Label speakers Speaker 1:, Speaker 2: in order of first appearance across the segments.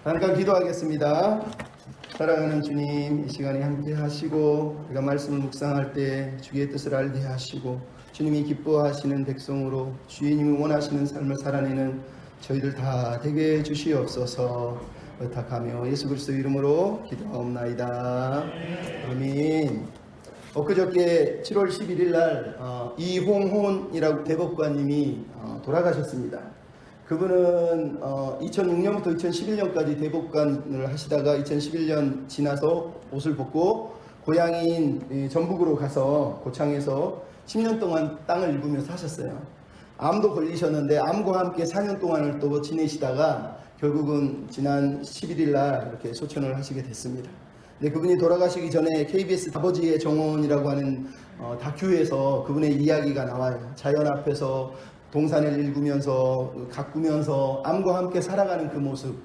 Speaker 1: 잠깐 기도하겠습니다. 사랑하는 주님, 이 시간에 함께 하시고 우리가 말씀을 묵상할 때 주의 뜻을 알게 하시고 주님이 기뻐하시는 백성으로 주님이 원하시는 삶을 살아내는 저희들 다 되게 해주시옵소서 부탁하며 예수 그리스도 이름으로 기도하옵나이다. 아멘. 엊그저께 7월 11일 날 이홍혼이라고 대법관님이 돌아가셨습니다. 그분은 2006년부터 2011년까지 대법관을 하시다가 2011년 지나서 옷을 벗고 고향인 전북으로 가서 고창에서 10년 동안 땅을 일구면서 하셨어요. 암도 걸리셨는데 암과 함께 4년 동안을 또 지내시다가 결국은 지난 11일 날 이렇게 소천을 하시게 됐습니다. 근데 그분이 돌아가시기 전에 KBS 아버지의 정원이라고 하는 다큐에서 그분의 이야기가 나와요. 자연 앞에서 동산을 일구면서 가꾸면서 암과 함께 살아가는 그 모습,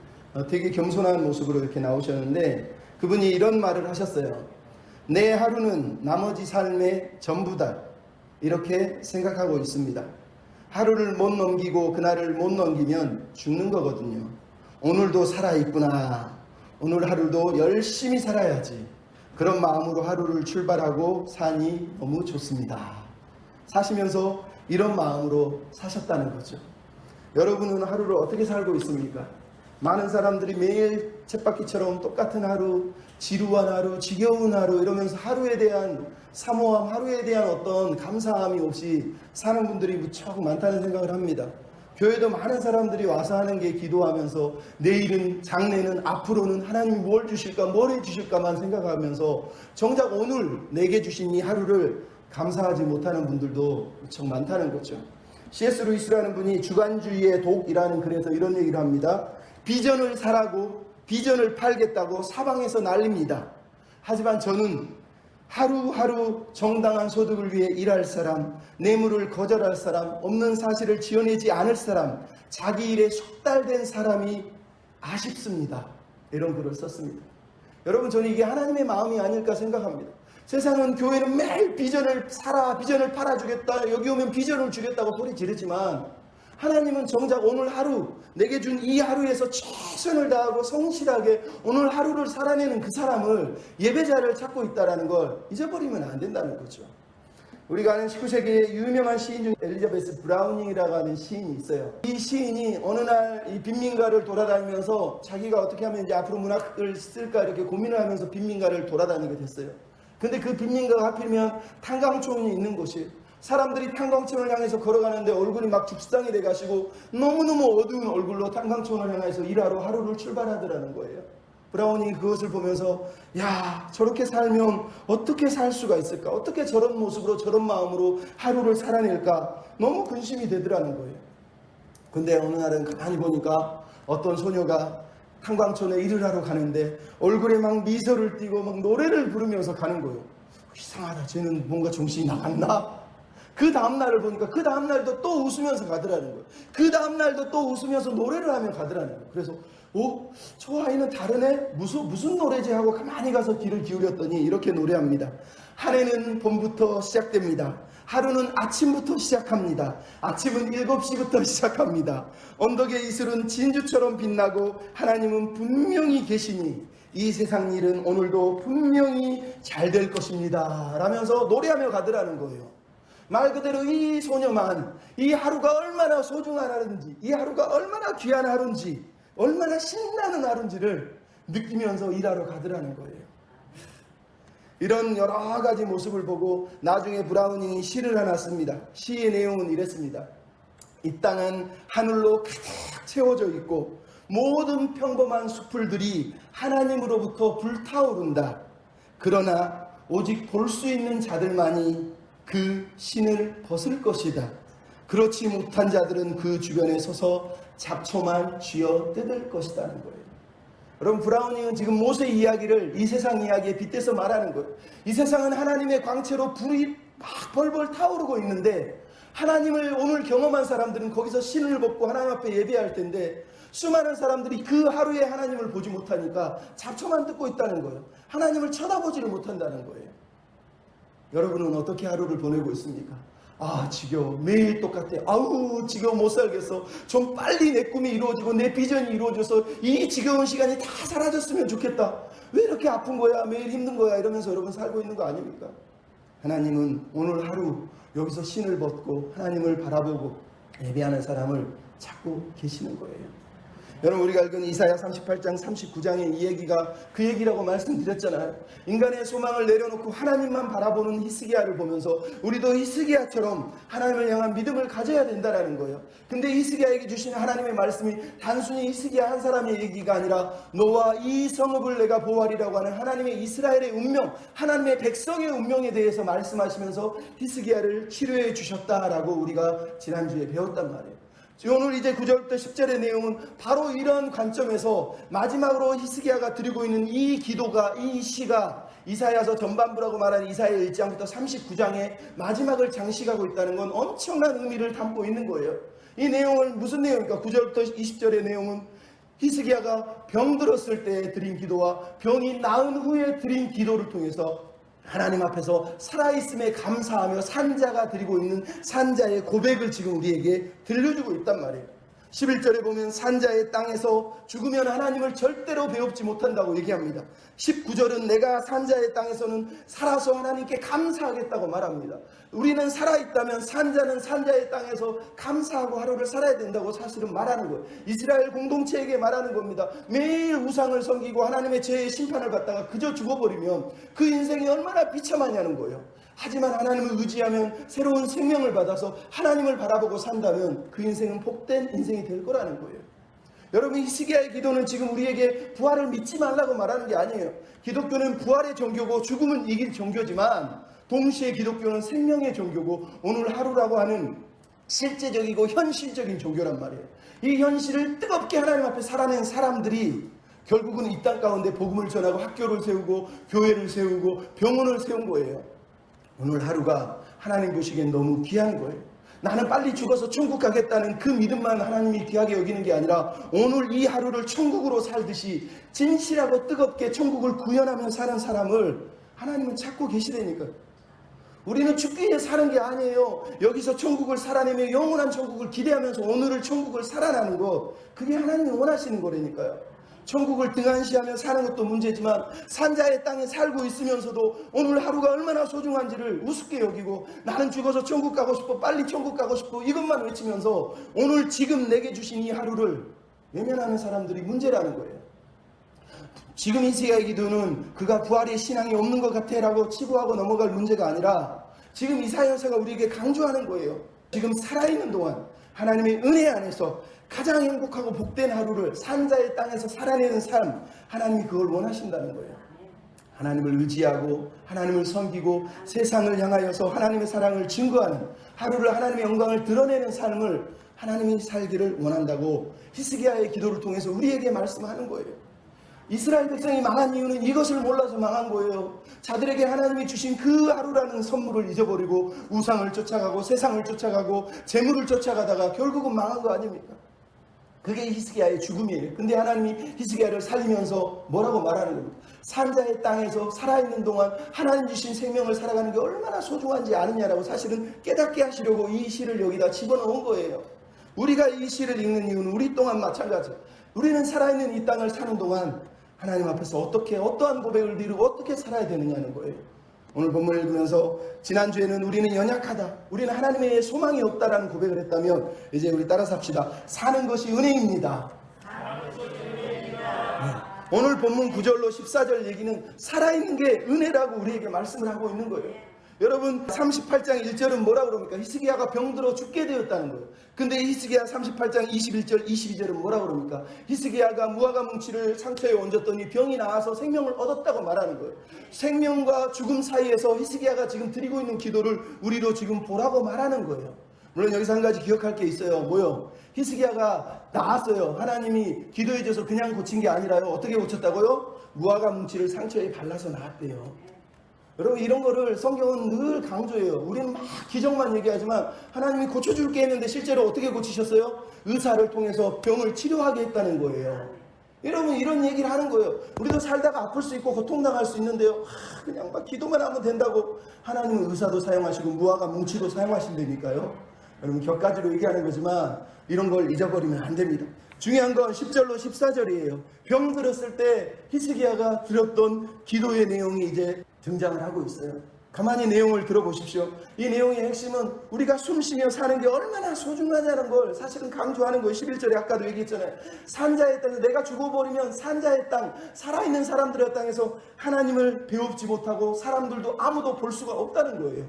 Speaker 1: 되게 겸손한 모습으로 이렇게 나오셨는데 그분이 이런 말을 하셨어요. 내 하루는 나머지 삶의 전부다, 이렇게 생각하고 있습니다. 하루를 못 넘기고 그날을 못 넘기면 죽는 거거든요. 오늘도 살아있구나, 오늘 하루도 열심히 살아야지, 그런 마음으로 하루를 출발하고 사니 너무 좋습니다. 사시면서 이런 마음으로 사셨다는 거죠. 여러분은 하루를 어떻게 살고 있습니까? 많은 사람들이 매일 쳇바퀴처럼 똑같은 하루, 지루한 하루, 지겨운 하루 이러면서 하루에 대한 사모함, 하루에 대한 어떤 감사함이 없이 사는 분들이 무척 많다는 생각을 합니다. 교회도 많은 사람들이 와서 하는 게 기도하면서 내일은, 장래는, 앞으로는 하나님이 뭘 주실까, 뭘 해주실까만 생각하면서 정작 오늘 내게 주신 이 하루를 감사하지 못하는 분들도 무척 많다는 거죠. C.S. 루이스라는 분이 주관주의의 독이라는 글에서 이런 얘기를 합니다. 비전을 사라고 비전을 팔겠다고 사방에서 난립니다. 하지만 저는 하루하루 정당한 소득을 위해 일할 사람, 뇌물을 거절할 사람, 없는 사실을 지어내지 않을 사람, 자기 일에 숙달된 사람이 아쉽습니다. 이런 글을 썼습니다. 여러분, 저는 이게 하나님의 마음이 아닐까 생각합니다. 세상은, 교회는 매일 비전을 사라, 비전을 팔아주겠다, 여기 오면 비전을 주겠다고 소리 지르지만 하나님은 정작 오늘 하루, 내게 준 이 하루에서 최선을 다하고 성실하게 오늘 하루를 살아내는 그 사람을, 예배자를 찾고 있다는 걸 잊어버리면 안 된다는 거죠. 우리가 아는 19세기의 유명한 시인 중 엘리자베스 브라우닝이라고 하는 시인이 있어요. 이 시인이 어느 날 이 빈민가를 돌아다니면서 자기가 어떻게 하면 이제 앞으로 문학을 쓸까 이렇게 고민을 하면서 빈민가를 돌아다니게 됐어요. 근데 그 빈민가가 하필이면 탄광촌이 있는 곳이에요. 사람들이 탄광촌을 향해서 걸어가는데 얼굴이 막 죽상이 돼가지고 너무너무 어두운 얼굴로 탄광촌을 향해서 일하러 하루를 출발하더라는 거예요. 브라우닝이 그것을 보면서 야, 저렇게 살면 어떻게 살 수가 있을까? 어떻게 저런 모습으로 저런 마음으로 하루를 살아낼까? 너무 근심이 되더라는 거예요. 근데 어느 날은 가만히 보니까 어떤 소녀가 탄광촌에 일을 하러 가는데 얼굴에 막 미소를 띠고 막 노래를 부르면서 가는 거예요. 이상하다, 쟤는 뭔가 정신이 나갔나? 그 다음날을 보니까 그 다음날도 또 웃으면서 가더라는 거예요. 그 다음날도 또 웃으면서 노래를 하며 가더라는 거예요. 그래서 저 아이는 다르네? 무슨 노래지? 하고 가만히 가서 귀를 기울였더니 이렇게 노래합니다. 한 해는 봄부터 시작됩니다. 하루는 아침부터 시작합니다. 아침은 7시부터 시작합니다. 언덕의 이슬은 진주처럼 빛나고 하나님은 분명히 계시니 이 세상 일은 오늘도 분명히 잘 될 것입니다. 라면서 노래하며 가더라는 거예요. 말 그대로 이 소녀만 이 하루가 얼마나 소중한 하루인지, 이 하루가 얼마나 귀한 하루인지, 얼마나 신나는 하루인지를 느끼면서 일하러 가더라는 거예요. 이런 여러 가지 모습을 보고 나중에 브라우닝이 시를 하나 씁니다. 시의 내용은 이랬습니다. 이 땅은 하늘로 가득 채워져 있고 모든 평범한 숲풀들이 하나님으로부터 불타오른다. 그러나 오직 볼 수 있는 자들만이 그 신을 벗을 것이다. 그렇지 못한 자들은 그 주변에 서서 잡초만 쥐어 뜯을 것이라는 거예요. 여러분, 브라우닝은 지금 모세 이야기를 이 세상 이야기에 빗대서 말하는 거예요. 이 세상은 하나님의 광채로 불이 막 벌벌 타오르고 있는데 하나님을 오늘 경험한 사람들은 거기서 신을 벗고 하나님 앞에 예배할 텐데 수많은 사람들이 그 하루에 하나님을 보지 못하니까 잡초만 뜯고 있다는 거예요. 하나님을 쳐다보지를 못한다는 거예요. 여러분은 어떻게 하루를 보내고 있습니까? 아 지겨워, 매일 똑같아, 아우 지겨워 못 살겠어, 좀 빨리 내 꿈이 이루어지고 내 비전이 이루어져서 이 지겨운 시간이 다 사라졌으면 좋겠다, 왜 이렇게 아픈 거야, 매일 힘든 거야 이러면서 여러분 살고 있는 거 아닙니까? 하나님은 오늘 하루 여기서 신을 벗고 하나님을 바라보고 예배하는 사람을 찾고 계시는 거예요. 여러분 우리가 읽은 이사야 38장 39장의 이 얘기가 그 얘기라고 말씀드렸잖아요. 인간의 소망을 내려놓고 하나님만 바라보는 히스기야를 보면서 우리도 히스기야처럼 하나님을 향한 믿음을 가져야 된다는 거예요. 근데 히스기야에게 주신 하나님의 말씀이 단순히 히스기야 한 사람의 얘기가 아니라 너와 이 성읍을 내가 보호하리라고 하는 하나님의 이스라엘의 운명, 하나님의 백성의 운명에 대해서 말씀하시면서 히스기야를 치료해 주셨다라고 우리가 지난주에 배웠단 말이에요. 오늘 이제 9절부터 10절의 내용은 바로 이런 관점에서 마지막으로 히스기야가 드리고 있는 이 기도가, 이 시가 이사야서 전반부라고 말하는 이사야 1장부터 39장의 마지막을 장식하고 있다는 건 엄청난 의미를 담고 있는 거예요. 이 내용은 무슨 내용입니까? 9절부터 20절의 내용은 히스기야가 병들었을 때 드린 기도와 병이 나은 후에 드린 기도를 통해서 하나님 앞에서 살아있음에 감사하며 산자가 드리고 있는 산자의 고백을 지금 우리에게 들려주고 있단 말이에요. 11절에 보면 산자의 땅에서 죽으면 하나님을 절대로 배웁지 못한다고 얘기합니다. 19절은 내가 산자의 땅에서는 살아서 하나님께 감사하겠다고 말합니다. 우리는 살아있다면 산자는 산자의 땅에서 감사하고 하루를 살아야 된다고 사실은 말하는 거예요. 이스라엘 공동체에게 말하는 겁니다. 매일 우상을 섬기고 하나님의 죄의 심판을 받다가 그저 죽어버리면 그 인생이 얼마나 비참하냐는 거예요. 하지만 하나님을 의지하면 새로운 생명을 받아서 하나님을 바라보고 산다면 그 인생은 복된 인생이 될 거라는 거예요. 여러분 히스기야의 기도는 지금 우리에게 부활을 믿지 말라고 말하는 게 아니에요. 기독교는 부활의 종교고 죽음은 이길 종교지만 동시에 기독교는 생명의 종교고 오늘 하루라고 하는 실제적이고 현실적인 종교란 말이에요. 이 현실을 뜨겁게 하나님 앞에 살아낸 사람들이 결국은 이 땅 가운데 복음을 전하고 학교를 세우고 교회를 세우고 병원을 세운 거예요. 오늘 하루가 하나님 보시기엔 너무 귀한 거예요. 나는 빨리 죽어서 천국 가겠다는 그 믿음만 하나님이 귀하게 여기는 게 아니라 오늘 이 하루를 천국으로 살듯이 진실하고 뜨겁게 천국을 구현하며 사는 사람을 하나님은 찾고 계시다니까요. 우리는 죽기 위해 사는 게 아니에요. 여기서 천국을 살아내며 영원한 천국을 기대하면서 오늘을 천국을 살아나는 것, 그게 하나님이 원하시는 거라니까요. 천국을 등한시하며 사는 것도 문제지만 산자의 땅에 살고 있으면서도 오늘 하루가 얼마나 소중한지를 우습게 여기고 나는 죽어서 천국 가고 싶어, 빨리 천국 가고 싶어, 이것만 외치면서 오늘 지금 내게 주신 이 하루를 외면하는 사람들이 문제라는 거예요. 지금 히스기야의 기도는 그가 부활의 신앙이 없는 것 같아 라고 치부하고 넘어갈 문제가 아니라 지금 이사야서가 우리에게 강조하는 거예요. 지금 살아있는 동안 하나님의 은혜 안에서 가장 행복하고 복된 하루를 산자의 땅에서 살아내는 삶, 하나님이 그걸 원하신다는 거예요. 하나님을 의지하고 하나님을 섬기고 세상을 향하여서 하나님의 사랑을 증거하는 하루를 하나님의 영광을 드러내는 삶을 하나님이 살기를 원한다고 히스기야의 기도를 통해서 우리에게 말씀하는 거예요. 이스라엘 백성이 망한 이유는 이것을 몰라서 망한 거예요. 자들에게 하나님이 주신 그 하루라는 선물을 잊어버리고 우상을 쫓아가고 세상을 쫓아가고 재물을 쫓아가다가 결국은 망한 거 아닙니까? 그게 히스기야의 죽음이에요. 근데 하나님이 히스기야를 살리면서 뭐라고 말하는 겁니까? 산자의 땅에서 살아있는 동안 하나님 주신 생명을 살아가는 게 얼마나 소중한지 아느냐라고 사실은 깨닫게 하시려고 이 시를 여기다 집어넣은 거예요. 우리가 이 시를 읽는 이유는 우리 또한 마찬가지예요. 우리는 살아있는 이 땅을 사는 동안 하나님 앞에서 어떠한 고백을 드리고 어떻게 살아야 되느냐는 거예요. 오늘 본문을 읽으면서 지난주에는 우리는 연약하다, 우리는 하나님의 소망이 없다라는 고백을 했다면 이제 우리 따라서 합시다. 사는 것이 은혜입니다. 네. 오늘 본문 9절로 14절 얘기는 살아있는 게 은혜라고 우리에게 말씀을 하고 있는 거예요. 여러분 38장 1절은 뭐라 그럽니까? 히스기야가 병들어 죽게 되었다는 거예요. 근데 히스기야 38장 21절 22절은 뭐라 그럽니까? 히스기야가 무화과 뭉치를 상처에 얹었더니 병이 나아서 생명을 얻었다고 말하는 거예요. 생명과 죽음 사이에서 히스기야가 지금 드리고 있는 기도를 우리도 지금 보라고 말하는 거예요. 물론 여기서 한 가지 기억할 게 있어요. 뭐요? 히스기야가 나았어요. 하나님이 기도해 줘서 그냥 고친 게 아니라요. 어떻게 고쳤다고요? 무화과 뭉치를 상처에 발라서 나았대요. 여러분 이런 거를 성경은 늘 강조해요. 우리는 막 기적만 얘기하지만 하나님이 고쳐줄게 했는데 실제로 어떻게 고치셨어요? 의사를 통해서 병을 치료하게 했다는 거예요. 여러분 이런 얘기를 하는 거예요. 우리도 살다가 아플 수 있고 고통당할 수 있는데요. 그냥 막 기도만 하면 된다고. 하나님은 의사도 사용하시고 무화과 뭉치도 사용하신다니까요. 여러분 격가지로 얘기하는 거지만 이런 걸 잊어버리면 안 됩니다. 중요한 건 10절로 14절이에요. 병 들었을 때 히스기야가 들었던 기도의 내용이 이제 등장을 하고 있어요. 가만히 내용을 들어보십시오. 이 내용의 핵심은 우리가 숨쉬며 사는 게 얼마나 소중하냐는 걸 사실은 강조하는 거예요. 11절에 아까도 얘기했잖아요. 산자의 땅에서 내가 죽어버리면 산자의 땅, 살아있는 사람들의 땅에서 하나님을 배웁지 못하고 사람들도 아무도 볼 수가 없다는 거예요.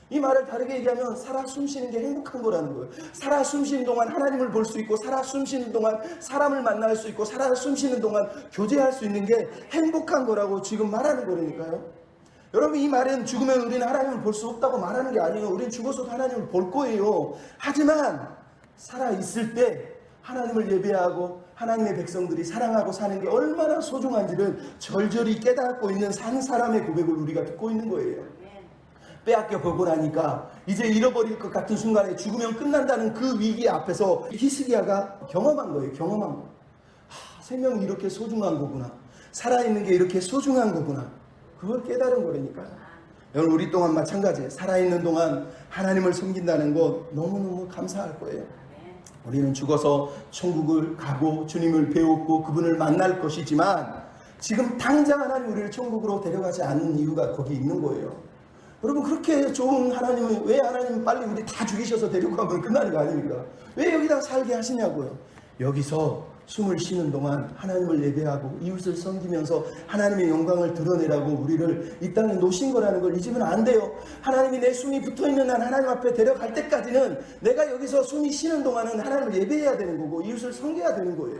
Speaker 1: 이 말을 다르게 얘기하면 살아 숨쉬는 게 행복한 거라는 거예요. 살아 숨쉬는 동안 하나님을 볼 수 있고, 살아 숨쉬는 동안 사람을 만날 수 있고, 살아 숨쉬는 동안 교제할 수 있는 게 행복한 거라고 지금 말하는 거라니까요. 여러분 이 말은 죽으면 우리는 하나님을 볼 수 없다고 말하는 게 아니에요. 우리는 죽어서도 하나님을 볼 거예요. 하지만 살아있을 때 하나님을 예배하고 하나님의 백성들이 사랑하고 사는 게 얼마나 소중한지를 절절히 깨닫고 있는 한 사람의 고백을 우리가 듣고 있는 거예요. 빼앗겨 보고 나니까 이제 잃어버릴 것 같은 순간에 죽으면 끝난다는 그 위기 앞에서 히스기야가 경험한 거예요. 경험한 거. 생명이 이렇게 소중한 거구나. 살아있는 게 이렇게 소중한 거구나. 그걸 깨달은 거라니까요. 여러분 우리 또한 마찬가지예요. 살아있는 동안 하나님을 섬긴다는 것 너무너무 감사할 거예요. 우리는 죽어서 천국을 가고 주님을 배웠고 그분을 만날 것이지만 지금 당장 하나님 우리를 천국으로 데려가지 않는 이유가 거기 있는 거예요. 여러분 그렇게 좋은 하나님은 왜 하나님 빨리 우리 다 죽이셔서 데려가면 끝나는 거 아닙니까? 왜 여기다 살게 하시냐고요. 여기서 숨을 쉬는 동안 하나님을 예배하고 이웃을 섬기면서 하나님의 영광을 드러내라고 우리를 이 땅에 놓으신 거라는 걸 잊으면 안 돼요. 하나님이 내 숨이 붙어있는 한 하나님 앞에 데려갈 때까지는 내가 여기서 숨이 쉬는 동안은 하나님을 예배해야 되는 거고 이웃을 섬겨야 되는 거예요.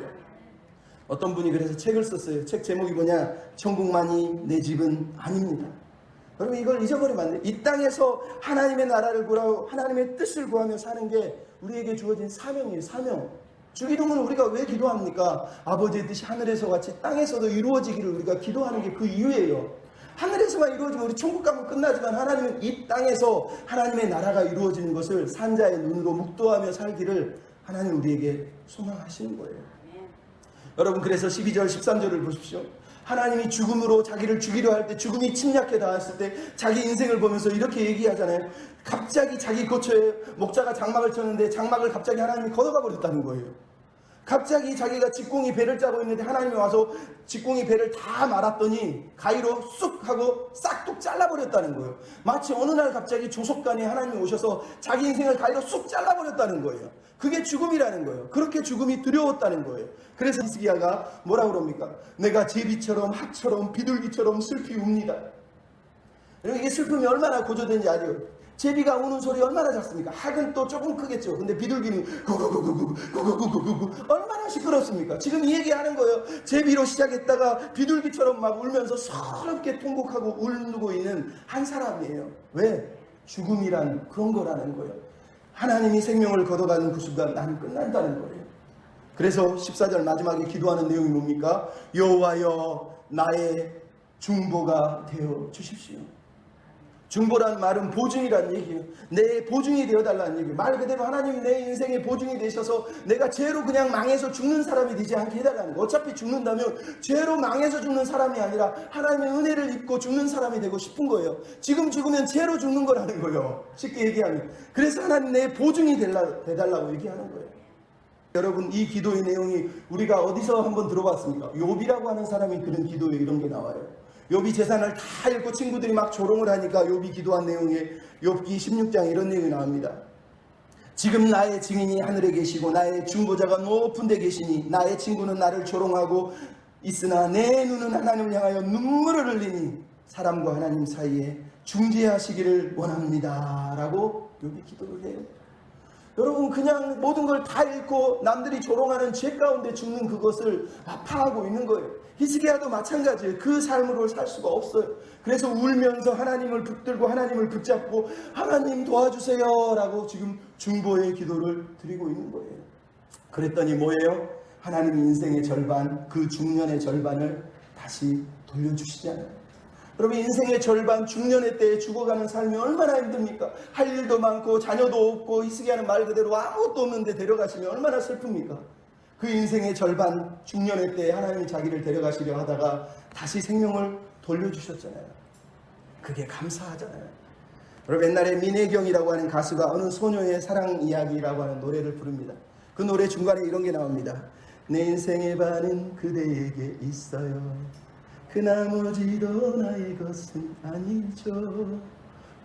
Speaker 1: 어떤 분이 그래서 책을 썼어요. 책 제목이 뭐냐? 천국만이 내 집은 아닙니다. 여러분 이걸 잊어버리면 안 돼요. 이 땅에서 하나님의 나라를 구하고 하나님의 뜻을 구하며 사는 게 우리에게 주어진 사명이에요. 사명. 주기도문 우리가 왜 기도합니까? 아버지의 뜻이 하늘에서 같이 땅에서도 이루어지기를 우리가 기도하는 게 그 이유예요. 하늘에서만 이루어지면 우리 천국 가면 끝나지만 하나님은 이 땅에서 하나님의 나라가 이루어지는 것을 산자의 눈으로 묵도하며 살기를 하나님 우리에게 소망하시는 거예요. 여러분 그래서 12절 13절을 보십시오. 하나님이 죽음으로 자기를 죽이려 할 때 죽음이 침략해 닿았을 때 자기 인생을 보면서 이렇게 얘기하잖아요. 갑자기 자기 거처에 목자가 장막을 쳤는데 장막을 갑자기 하나님이 걷어가 버렸다는 거예요. 갑자기 자기가 직공이 배를 짜고 있는데 하나님이 와서 직공이 배를 다 말았더니 가위로 쑥 하고 싹둑 잘라버렸다는 거예요. 마치 어느 날 갑자기 조속간에 하나님이 오셔서 자기 인생을 가위로 쑥 잘라버렸다는 거예요. 그게 죽음이라는 거예요. 그렇게 죽음이 두려웠다는 거예요. 그래서 히스기야가 뭐라고 그럽니까? 내가 제비처럼 학처럼 비둘기처럼 슬피 웁니다. 이게 슬픔이 얼마나 고조된지 아세요? 제비가 우는 소리 얼마나 작습니까? 학은 또 조금 크겠죠. 근데 비둘기는 구구구구구구구구구구 얼마나 시끄럽습니까? 지금 이 얘기하는 거예요. 제비로 시작했다가 비둘기처럼 막 울면서 서럽게 통곡하고 울고 있는 한 사람이에요. 왜? 죽음이란 그런 거라는 거예요. 하나님이 생명을 걷어가는 그 순간 나는 끝난다는 거예요. 그래서 14절 마지막에 기도하는 내용이 뭡니까? 여호와여 나의 중보가 되어 주십시오. 중보란 말은 보증이라는 얘기예요. 내 보증이 되어달라는 얘기예요. 말 그대로 하나님이 내 인생의 보증이 되셔서 내가 죄로 그냥 망해서 죽는 사람이 되지 않게 해달라는 거예요. 어차피 죽는다면 죄로 망해서 죽는 사람이 아니라 하나님의 은혜를 입고 죽는 사람이 되고 싶은 거예요. 지금 죽으면 죄로 죽는 거라는 거예요. 쉽게 얘기하면. 그래서 하나님 내 보증이 되달라고 얘기하는 거예요. 여러분 이 기도의 내용이 우리가 어디서 한번 들어봤습니까? 욥이라고 하는 사람이 그런 기도에 이런 게 나와요. 욥이 재산을 다 잃고 친구들이 막 조롱을 하니까 욥이 기도한 내용에 욥기 16장 이런 내용이 나옵니다. 지금 나의 증인이 하늘에 계시고 나의 중보자가 높은 데 계시니 나의 친구는 나를 조롱하고 있으나 내 눈은 하나님을 향하여 눈물을 흘리니 사람과 하나님 사이에 중재하시기를 원합니다 라고 욥이 기도를 해요. 여러분 그냥 모든 걸 다 잃고 남들이 조롱하는 죄 가운데 죽는 그것을 아파하고 있는 거예요. 히스기야도 마찬가지예요. 그 삶으로 살 수가 없어요. 그래서 울면서 하나님을 붙들고 하나님을 붙잡고 하나님 도와주세요 라고 지금 중보의 기도를 드리고 있는 거예요. 그랬더니 뭐예요? 하나님이 인생의 절반, 그 중년의 절반을 다시 돌려주시잖아요. 여러분 인생의 절반 중년의 때에 죽어가는 삶이 얼마나 힘듭니까? 할 일도 많고 자녀도 없고 히스기야는 말 그대로 아무것도 없는데 데려가시면 얼마나 슬픕니까? 그 인생의 절반 중년의 때 하나님이 자기를 데려가시려 하다가 다시 생명을 돌려주셨잖아요. 그게 감사하잖아요. 여러분, 옛날에 민혜경이라고 하는 가수가 어느 소녀의 사랑 이야기라고 하는 노래를 부릅니다. 그 노래 중간에 이런 게 나옵니다. 내 인생의 반은 그대에게 있어요. 그 나머지도 나의 것은 아니죠.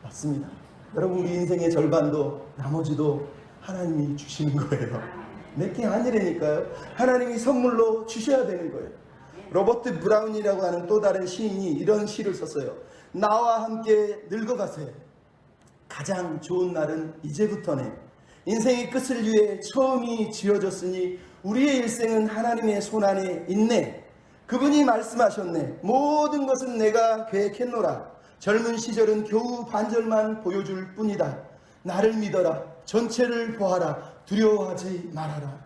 Speaker 1: 맞습니다. 여러분, 우리 인생의 절반도 나머지도 하나님이 주시는 거예요. 내게 아니라니까요. 하나님이 선물로 주셔야 되는 거예요. 로버트 브라운이라고 하는 또 다른 시인이 이런 시를 썼어요. 나와 함께 늙어가세요. 가장 좋은 날은 이제부터네. 인생의 끝을 위해 처음이 지어졌으니 우리의 일생은 하나님의 손안에 있네. 그분이 말씀하셨네. 모든 것은 내가 계획했노라. 젊은 시절은 겨우 반절만 보여줄 뿐이다. 나를 믿어라. 전체를 보아라. 두려워하지 말아라.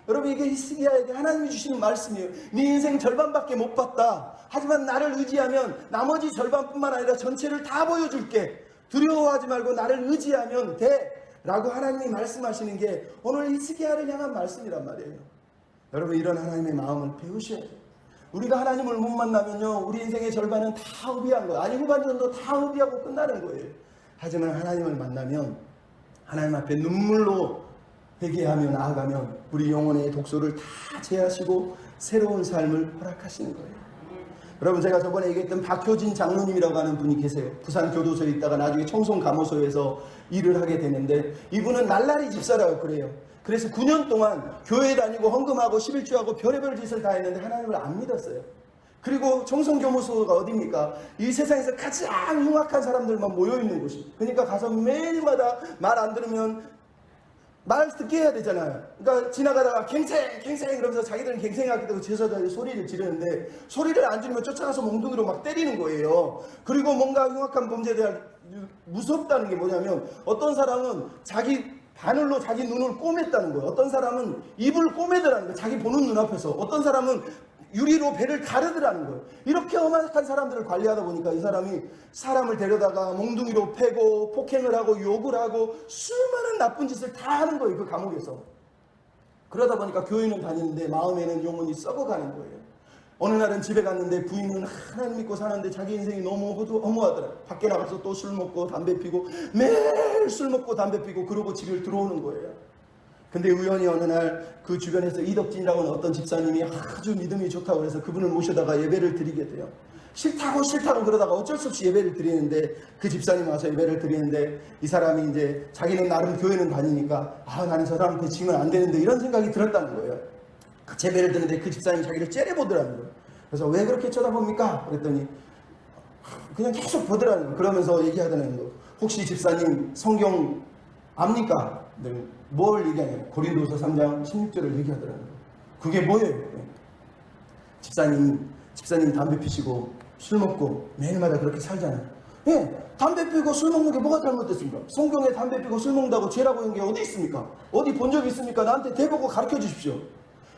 Speaker 1: 여러분, 이게 히스기야에게 하나님이 주시는 말씀이에요. 네 인생 절반밖에 못 봤다. 하지만 나를 의지하면 나머지 절반뿐만 아니라 전체를 다 보여줄게. 두려워하지 말고 나를 의지하면 돼. 라고 하나님이 말씀하시는 게 오늘 히스기야를 향한 말씀이란 말이에요. 여러분, 이런 하나님의 마음을 배우셔야 돼요. 우리가 하나님을 못 만나면요, 우리 인생의 절반은 다 허비한 거예요. 아니, 후반전도 다 허비하고 끝나는 거예요. 하지만 하나님을 만나면 하나님 앞에 눈물로 회개하며 나아가면 우리 영혼의 독소를 다 제하시고 새로운 삶을 허락하시는 거예요. 여러분, 제가 저번에 얘기했던 박효진 장로님이라고 하는 분이 계세요. 부산 교도소에 있다가 나중에 청송감호소에서 일을 하게 되는데, 이분은 날라리 집사라고 그래요. 그래서 9년 동안 교회 다니고 헌금하고 11조하고 별의별 짓을 다 했는데 하나님을 안 믿었어요. 그리고 청송교무소가 어디입니까? 이 세상에서 가장 흉악한 사람들만 모여있는 곳이. 그러니까 가서 매일마다 말 안 들으면 말 듣게 해야 되잖아요. 그러니까 지나가다가 갱생 그러면서 자기들은 갱생하겠다고 제사장이 소리를 지르는데, 소리를 안 지르면 쫓아가서 몽둥이로 막 때리는 거예요. 그리고 뭔가 흉악한 범죄에 대한 무섭다는 게 뭐냐면, 어떤 사람은 자기 바늘로 자기 눈을 꼬맸다는 거예요. 어떤 사람은 입을 꼬매더라는 거예요. 자기 보는 눈앞에서. 어떤 사람은 유리로 배를 가르더라는 거예요. 이렇게 험악한 사람들을 관리하다 보니까 이 사람이 사람을 데려다가 몽둥이로 패고 폭행을 하고 욕을 하고 수많은 나쁜 짓을 다 하는 거예요. 그 감옥에서. 그러다 보니까 교회는 다니는데 마음에는 영혼이 썩어가는 거예요. 어느 날은 집에 갔는데 부인은 하나님 믿고 사는데 자기 인생이 너무 허무하더라. 밖에 나가서 또 술 먹고 담배 피고 매일 술 먹고 담배 피고 그러고 집에 들어오는 거예요. 근데 우연히 어느 날 그 주변에서 이덕진이라고 하는 어떤 집사님이 아주 믿음이 좋다고 해서 그분을 모셔다가 예배를 드리게 돼요. 싫다고 그러다가 어쩔 수 없이 예배를 드리는데, 그 집사님 와서 예배를 드리는데 이 사람이 이제 자기는 나름 교회는 다니니까 나는 저 사람한테 지면 안 되는데 이런 생각이 들었다는 거예요. 예배를 드는데 그 집사님이 자기를 째려보더라는 거예요. 그래서 왜 그렇게 쳐다봅니까? 그랬더니 그냥 계속 보더라는 거예요. 그러면서 얘기하더라는 거예요. 혹시 집사님 성경 압니까? 네. 뭘 얘기하냐면 고린도서 3장 16절을 얘기하더라는 거예요. 그게 뭐예요? 집사님 담배 피시고 술 먹고 매일마다 그렇게 살잖아요. 예, 담배 피고 술 먹는 게 뭐가 잘못됐습니까? 성경에 담배 피고 술 먹는다고 죄라고 하는 게 어디 있습니까? 어디 본 적이 있습니까? 나한테 대보고 가르쳐 주십시오.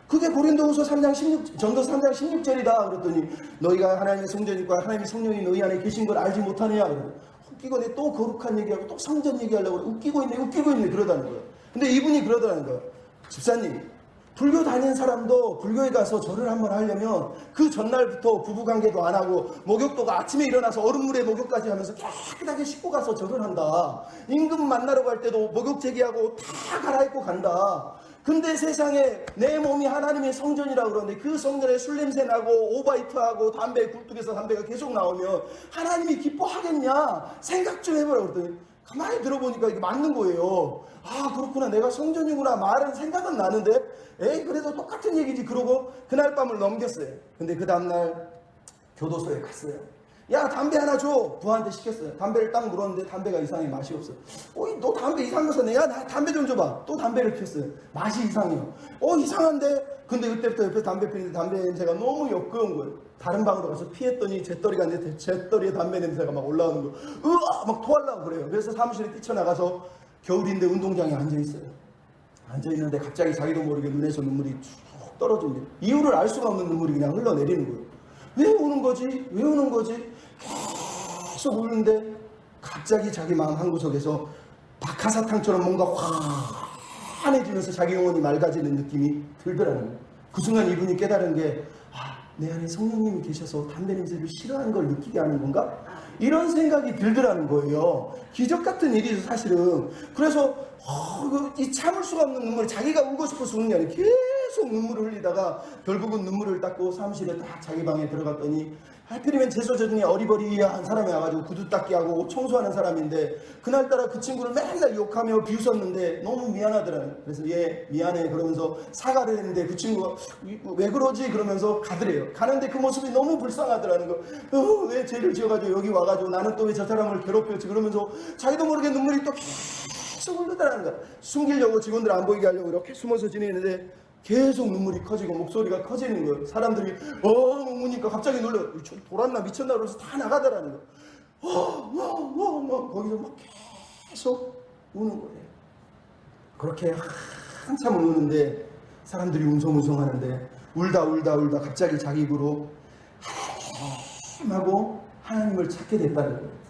Speaker 1: 그게 고린도후서 3장 16, 전도 3장 16절이다. 그랬더니 너희가 하나님의 성전이고 하나님의 성령이 너희 안에 계신 걸 알지 못하느냐. 웃기고 내 또 거룩한 얘기하고 또 성전 얘기하려고 웃기고 있네 그러다는 거예요. 근데 이분이 그러더라는 거예요. 집사님, 불교 다니는 사람도 불교에 가서 절을 한번 하려면 그 전날부터 부부관계도 안 하고 목욕도가 아침에 일어나서 얼음물에 목욕까지 하면서 깨끗하게 씻고 가서 절을 한다. 임금 만나러 갈 때도 목욕 제기하고 다 갈아입고 간다. 근데 세상에 내 몸이 하나님의 성전이라고 그러는데 그 성전에 술 냄새 나고 오바이트하고 담배 굴뚝에서 담배가 계속 나오면 하나님이 기뻐하겠냐 생각 좀 해보라 그랬더니 가만히 들어보니까 이게 맞는 거예요. 아, 그렇구나, 내가 성전이구나 말은 생각은 나는데 에이 그래도 똑같은 얘기지. 그러고 그날 밤을 넘겼어요. 근데 그 다음날 교도소에 갔어요. 야, 담배 하나 줘. 부하한테 시켰어요. 담배를 딱 물었는데 담배가 이상해. 맛이 없어. 너 담배 이상해서 야, 나 담배 좀 줘봐. 또 담배를 피웠어요. 맛이 이상해요. 이상한데? 근데 그때부터 옆에 담배 피는데 담배 냄새가 너무 역겨운 거예요. 다른 방으로 가서 피했더니 잿더리에 담배 냄새가 막 올라오는 거예요. 으아! 막 토하려고 그래요. 그래서 사무실에 뛰쳐나가서 겨울인데 운동장에 앉아있어요. 앉아있는데 갑자기 자기도 모르게 눈에서 눈물이 쭉 떨어집니다. 이유를 알 수가 없는 눈물이 그냥 흘러내리는 거예요. 왜 우는 거지? 계속 우는데 갑자기 자기 마음 한구석에서 박하사탕처럼 뭔가 확 환해지면서 자기 영혼이 맑아지는 느낌이 들더라는 거예요. 그 순간 이분이 깨달은 게 내 안에 성령님이 계셔서 담배 냄새를 싫어하는 걸 느끼게 하는 건가? 이런 생각이 들더라는 거예요. 기적 같은 일이죠, 사실은. 그래서 이 참을 수가 없는 눈물, 자기가 울고 싶어서 우는 게 아니라 계속 눈물을 흘리다가 결국은 눈물을 닦고 사무실에 딱 자기 방에 들어갔더니 하필이면 재소자 중에 어리버리한 사람이 와가지고 구두 닦기 하고 청소하는 사람인데 그날따라 그 친구를 맨날 욕하며 비웃었는데 너무 미안하더라고요. 그래서 얘 미안해 그러면서 사과를 했는데 그 친구가 왜 그러지 그러면서 가더래요. 가는데 그 모습이 너무 불쌍하더라는 거. 왜 죄를 지어가지고 여기 와가지고 나는 또 왜 저 사람을 괴롭혔지 그러면서 자기도 모르게 눈물이 또 계속 흘러더라는 거야. 숨기려고 직원들 안 보이게 하려고 이렇게 숨어서 지내는데 계속 눈물이 커지고 목소리가 커지는 거예요. 사람들이 우니까 갑자기 놀려. 돌았나 미쳤나 그러면서 다 나가더라는 거예요. 거기서 막 계속 우는 거예요. 그렇게 한참 우는데 사람들이 웅성웅성하는데 울다 갑자기 자기 입으로 하나님하고 하나님을 찾게 됐다는 거예요.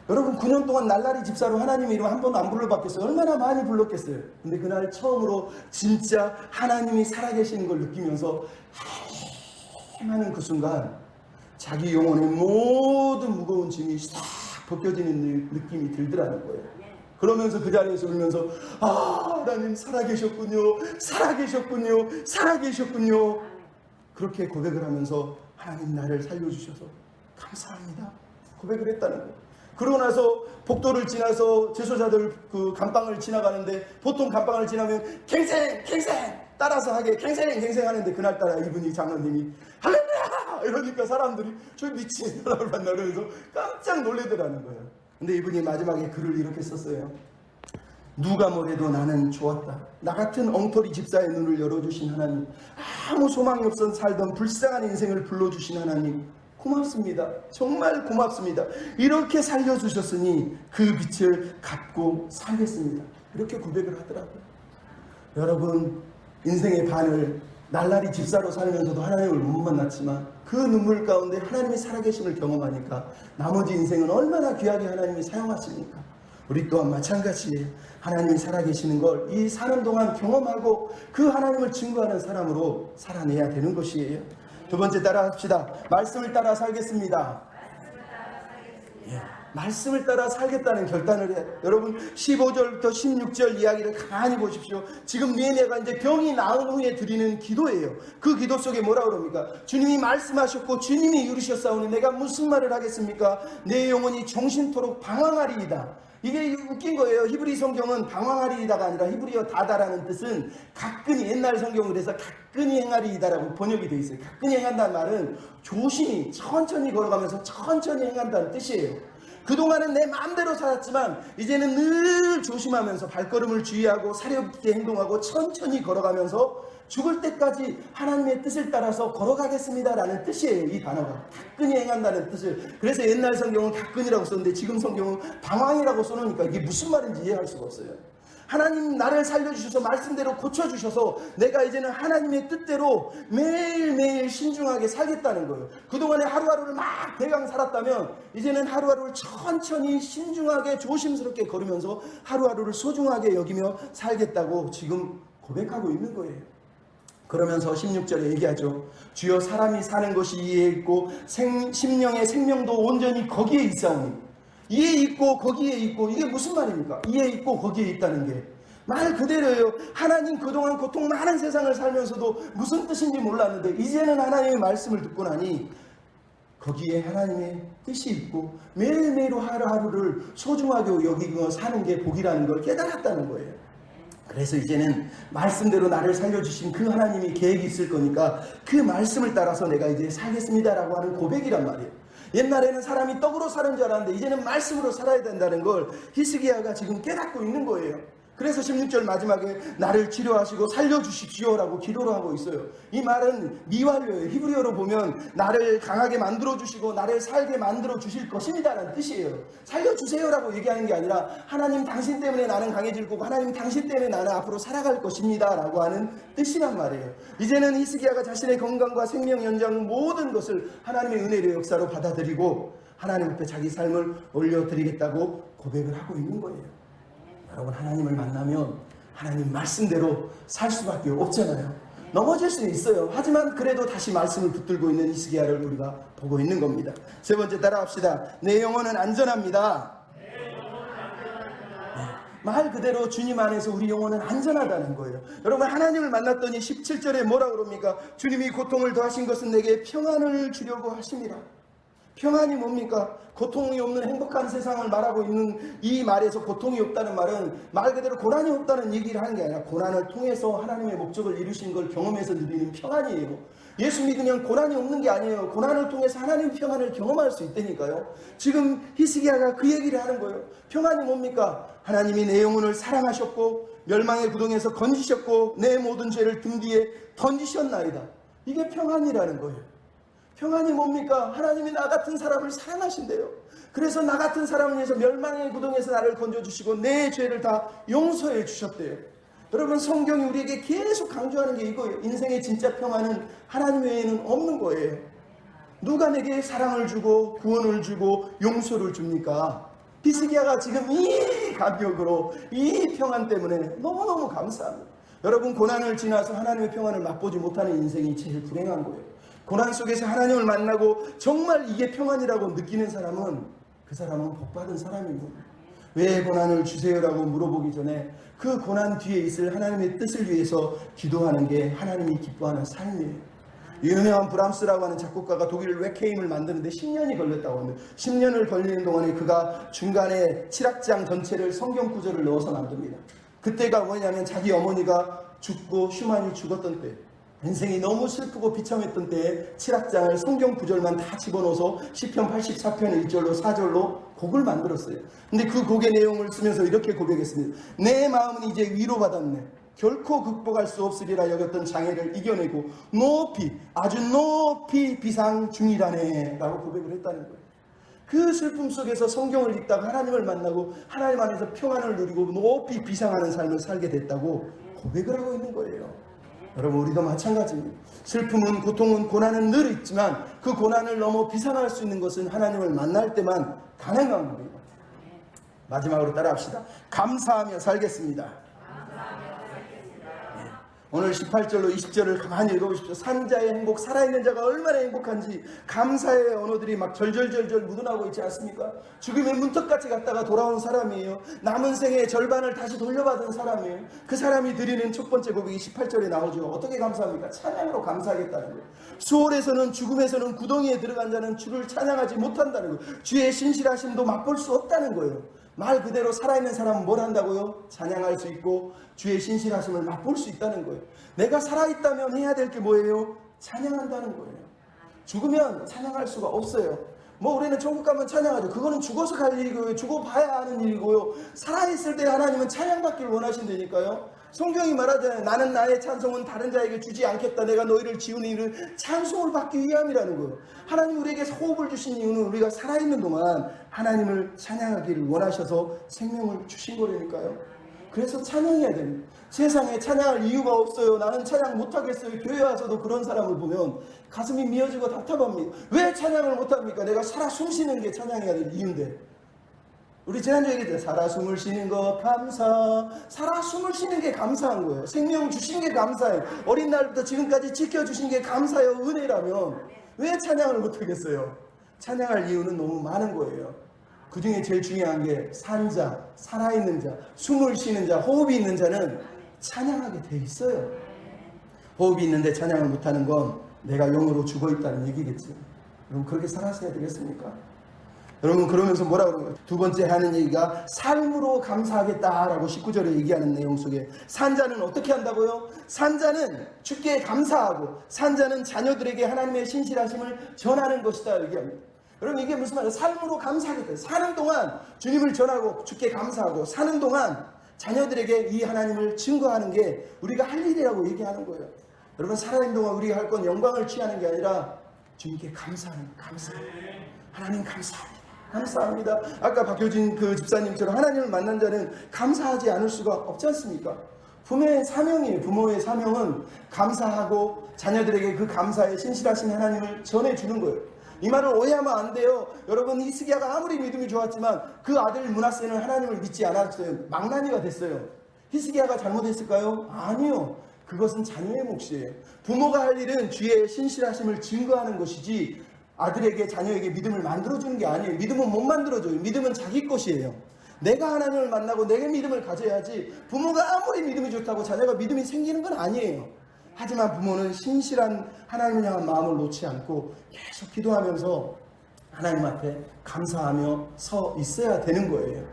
Speaker 1: 여러분 9년 동안 날라리 집사로 하나님 이름 한 번도 안 불러봤겠어요? 얼마나 많이 불렀겠어요? 근데 그날 처음으로 진짜 하나님이 살아계시는 걸 느끼면서 하는 그 순간 자기 영혼의 모든 무거운 짐이 싹 벗겨지는 느낌이 들더라는 거예요. 그러면서 그 자리에서 울면서 하나님 살아계셨군요. 그렇게 고백을 하면서 하나님 나를 살려주셔서 감사합니다 고백을 했다는 거예요. 그러고 나서 복도를 지나서 재소자들 그 감방을 지나가는데 보통 감방을 지나면 갱생 따라서 하게 갱생 하는데 그날따라 이분이 장로님이 할렐루야 이러니까 사람들이 저 미친 사람을 만나 그래서 깜짝 놀래더라는 거예요. 근데 이분이 마지막에 글을 이렇게 썼어요. 누가 뭐래도 나는 좋았다. 나 같은 엉터리 집사의 눈을 열어주신 하나님, 아무 소망이 없어 살던 불쌍한 인생을 불러주신 하나님 고맙습니다. 정말 고맙습니다. 이렇게 살려주셨으니 그 빛을 갖고 살겠습니다. 이렇게 고백을 하더라고요. 여러분 인생의 반을 날라리 집사로 살면서도 하나님을 못 만났지만 그 눈물 가운데 하나님이 살아계심을 경험하니까 나머지 인생은 얼마나 귀하게 하나님이 사용하십니까? 우리 또한 마찬가지예요. 하나님이 살아계시는 걸 이 사는 동안 경험하고 그 하나님을 증거하는 사람으로 살아내야 되는 것이에요. 두 번째 따라 합시다. 말씀을 따라 살겠습니다. 말씀을 따라 살겠다는 결단을 해요. 여러분 15절부터 16절 이야기를 가만히 보십시오. 지금 니에미아가 이제 병이 나은 후에 드리는 기도예요. 그 기도 속에 뭐라 그럽니까? 주님이 말씀하셨고 주님이 이루셨사오니 내가 무슨 말을 하겠습니까? 내 영혼이 정신토록 방황하리이다. 이게 웃긴 거예요. 히브리 성경은 방황하리이다가 아니라 히브리어 다다라는 뜻은 가끈히, 옛날 성경을 해서 가끈히 행하리이다라고 번역이 되어 있어요. 가끈히 행한다는 말은 조심히 천천히 걸어가면서 천천히 행한다는 뜻이에요. 그동안은 내 마음대로 살았지만 이제는 늘 조심하면서 발걸음을 주의하고 사려있게 행동하고 천천히 걸어가면서 죽을 때까지 하나님의 뜻을 따라서 걸어가겠습니다 라는 뜻이에요. 이 단어가 가끈히 행한다는 뜻을. 그래서 옛날 성경은 가끈이라고 썼는데 지금 성경은 방황이라고 써놓으니까 이게 무슨 말인지 이해할 수가 없어요. 하나님 나를 살려주셔서 말씀대로 고쳐주셔서 내가 이제는 하나님의 뜻대로 매일매일 신중하게 살겠다는 거예요. 그동안에 하루하루를 막 대강 살았다면 이제는 하루하루를 천천히 신중하게 조심스럽게 걸으면서 하루하루를 소중하게 여기며 살겠다고 지금 고백하고 있는 거예요. 그러면서 16절에 얘기하죠. 주여 사람이 사는 것이 이에 있고 심령의 생명도 온전히 거기에 있사오니. 이에 있고 거기에 있고 이게 무슨 말입니까? 이에 있고 거기에 있다는 게 말 그대로예요. 하나님 그동안 고통 많은 세상을 살면서도 무슨 뜻인지 몰랐는데 이제는 하나님의 말씀을 듣고 나니 거기에 하나님의 뜻이 있고 매일매일 하루하루를 소중하게 여기고 사는 게 복이라는 걸 깨달았다는 거예요. 그래서 이제는 말씀대로 나를 살려주신 그 하나님이 계획이 있을 거니까 그 말씀을 따라서 내가 이제 살겠습니다라고 하는 고백이란 말이에요. 옛날에는 사람이 떡으로 사는 줄 알았는데 이제는 말씀으로 살아야 된다는 걸 히스기야가 지금 깨닫고 있는 거예요. 그래서 16절 마지막에 나를 치료하시고 살려주십시오라고 기도를 하고 있어요. 이 말은 미완료예요. 히브리어로 보면 나를 강하게 만들어주시고 나를 살게 만들어주실 것입니다 라는 뜻이에요. 살려주세요라고 얘기하는 게 아니라 하나님 당신 때문에 나는 강해질 거고 하나님 당신 때문에 나는 앞으로 살아갈 것입니다 라고 하는 뜻이란 말이에요. 이제는 히스기야가 자신의 건강과 생명 연장 모든 것을 하나님의 은혜의 역사로 받아들이고 하나님 앞에 자기 삶을 올려드리겠다고 고백을 하고 있는 거예요. 여러분 하나님을 만나면 하나님 말씀대로 살 수밖에 없잖아요. 넘어질 수는 있어요. 하지만 그래도 다시 말씀을 붙들고 있는 히스기야를 우리가 보고 있는 겁니다. 세 번째 따라합시다. 내 영혼은 안전합니다. 말 그대로 주님 안에서 우리 영혼은 안전하다는 거예요. 여러분, 하나님을 만났더니 17절에 뭐라 그럽니까? 주님이 고통을 더하신 것은 내게 평안을 주려고 하심이라. 평안이 뭡니까? 고통이 없는 행복한 세상을 말하고 있는 이 말에서 고통이 없다는 말은 말 그대로 고난이 없다는 얘기를 하는 게 아니라 고난을 통해서 하나님의 목적을 이루신 걸 경험해서 누리는 평안이에요. 예수 믿으면 고난이 없는 게 아니에요. 고난을 통해서 하나님의 평안을 경험할 수 있다니까요. 지금 히스기야가 그 얘기를 하는 거예요. 평안이 뭡니까? 하나님이 내 영혼을 사랑하셨고 멸망의 구덩이에서 건지셨고 내 모든 죄를 등 뒤에 던지셨나이다. 이게 평안이라는 거예요. 평안이 뭡니까? 하나님이 나 같은 사람을 사랑하신대요. 그래서 나 같은 사람을 위해서 멸망의 구덩이에서 나를 건져주시고 내 죄를 다 용서해 주셨대요. 여러분, 성경이 우리에게 계속 강조하는 게 이거예요. 인생의 진짜 평안은 하나님 외에는 없는 거예요. 누가 내게 사랑을 주고 구원을 주고 용서를 줍니까? 히스기야가 지금 이 감격으로 이 평안 때문에 너무너무 감사합니다. 여러분, 고난을 지나서 하나님의 평안을 맛보지 못하는 인생이 제일 불행한 거예요. 고난 속에서 하나님을 만나고 정말 이게 평안이라고 느끼는 사람은 그 사람은 복받은 사람입니다. 왜 고난을 주세요라고 물어보기 전에 그 고난 뒤에 있을 하나님의 뜻을 위해서 기도하는 게 하나님이 기뻐하는 삶이에요. 유명한 브람스라고 하는 작곡가가 독일 웨케임을 만드는데 10년이 걸렸다고 합니다. 10년을 걸리는 동안에 그가 중간에 7악장 전체를 성경 구절을 넣어서 만듭니다. 그때가 뭐냐면 자기 어머니가 죽고 슈만이 죽었던 때, 인생이 너무 슬프고 비참했던 때에 7악장을 성경 구절만 다 집어넣어서 시편 84편 1절로 4절로 곡을 만들었어요. 근데 그 곡의 내용을 쓰면서 이렇게 고백했습니다. 내 마음은 이제 위로받았네. 결코 극복할 수 없으리라 여겼던 장애를 이겨내고 높이, 아주 높이 비상 중이라네 라고 고백을 했다는 거예요. 그 슬픔 속에서 성경을 읽다가 하나님을 만나고 하나님 안에서 평안을 누리고 높이 비상하는 삶을 살게 됐다고 고백을 하고 있는 거예요. 여러분, 우리도 마찬가지입니다. 슬픔은, 고통은, 고난은 늘 있지만 그 고난을 넘어 비상할 수 있는 것은 하나님을 만날 때만 가능한 겁니다. 마지막으로 따라합시다. 감사하며 살겠습니다. 오늘 18절로 20절을 가만히 읽어보십시오. 산자의 행복, 살아있는 자가 얼마나 행복한지 감사의 언어들이 막 절절절절 묻어나고 있지 않습니까? 죽음의 문턱까지 갔다가 돌아온 사람이에요. 남은 생의 절반을 다시 돌려받은 사람이에요. 그 사람이 드리는 첫 번째 고백이 18절에 나오죠. 어떻게 감사합니까? 찬양으로 감사하겠다는 거예요. 수월에서는, 죽음에서는, 구덩이에 들어간 자는 주를 찬양하지 못한다는 거예요. 주의 신실하심도 맛볼 수 없다는 거예요. 말 그대로 살아있는 사람은 뭘 한다고요? 찬양할 수 있고 주의 신실하심을 맛볼 수 있다는 거예요. 내가 살아있다면 해야 될 게 뭐예요? 찬양한다는 거예요. 죽으면 찬양할 수가 없어요. 뭐 우리는 천국 가면 찬양하죠. 그거는 죽어서 갈 일이고요. 죽어봐야 하는 일이고요. 살아있을 때 하나님은 찬양받기를 원하신다니까요. 성경이 말하잖아요. 나는 나의 찬송은 다른 자에게 주지 않겠다. 내가 너희를 지은 이유는 찬송을 받기 위함이라는 거예요. 하나님 우리에게 호흡을 주신 이유는 우리가 살아있는 동안 하나님을 찬양하기를 원하셔서 생명을 주신 거라니까요. 그래서 찬양해야 됩니다. 세상에 찬양할 이유가 없어요. 나는 찬양 못하겠어요. 교회 와서도 그런 사람을 보면 가슴이 미어지고 답답합니다. 왜 찬양을 못합니까? 내가 살아 숨쉬는 게 찬양해야 될 이유인데. 우리 지난주에 얘기했잖아요. 살아 숨을 쉬는 것 감사. 살아 숨을 쉬는 게 감사한 거예요. 생명 주신 게 감사해요. 어린 날부터 지금까지 지켜주신 게 감사해요. 은혜라면 왜 찬양을 못하겠어요? 찬양할 이유는 너무 많은 거예요. 그 중에 제일 중요한 게 산자, 살아있는 자, 숨을 쉬는 자, 호흡이 있는 자는 찬양하게 돼 있어요. 호흡이 있는데 찬양을 못하는 건 내가 영으로 죽어있다는 얘기겠죠. 여러분, 그렇게 살아서야 되겠습니까? 여러분, 그러면서 뭐라 그러는 거예요? 두 번째 하는 얘기가 삶으로 감사하겠다라고 19절에 얘기하는 내용 속에, 산자는 어떻게 한다고요? 산자는 주께 감사하고 산자는 자녀들에게 하나님의 신실하심을 전하는 것이다 얘기합니다. 여러분, 이게 무슨 말이에요? 삶으로 감사하겠다. 사는 동안 주님을 전하고 주께 감사하고 사는 동안 자녀들에게 이 하나님을 증거하는 게 우리가 할 일이라고 얘기하는 거예요. 여러분, 살아있는 동안 우리가 할 건 영광을 취하는 게 아니라 주님께 감사하는 거예요. 감사합니다. 하나님 감사합니다. 감사합니다. 아까 박효진 그 집사님처럼 하나님을 만난 자는 감사하지 않을 수가 없지 않습니까? 부모의 사명이에요. 부모의 사명은 감사하고 자녀들에게 그 감사에 신실하신 하나님을 전해주는 거예요. 이 말을 오해하면 안 돼요. 여러분, 히스기야가 아무리 믿음이 좋았지만 그 아들 므낫세는 하나님을 믿지 않았어요. 망나니가 됐어요. 히스기야가 잘못했을까요? 아니요. 그것은 자녀의 몫이에요. 부모가 할 일은 주의 신실하심을 증거하는 것이지 아들에게 자녀에게 믿음을 만들어주는 게 아니에요. 믿음은 못 만들어줘요. 믿음은 자기 것이에요. 내가 하나님을 만나고 내게 믿음을 가져야지 부모가 아무리 믿음이 좋다고 자녀가 믿음이 생기는 건 아니에요. 하지만 부모는 신실한 하나님을 향한 마음을 놓지 않고 계속 기도하면서 하나님 앞에 감사하며 서 있어야 되는 거예요.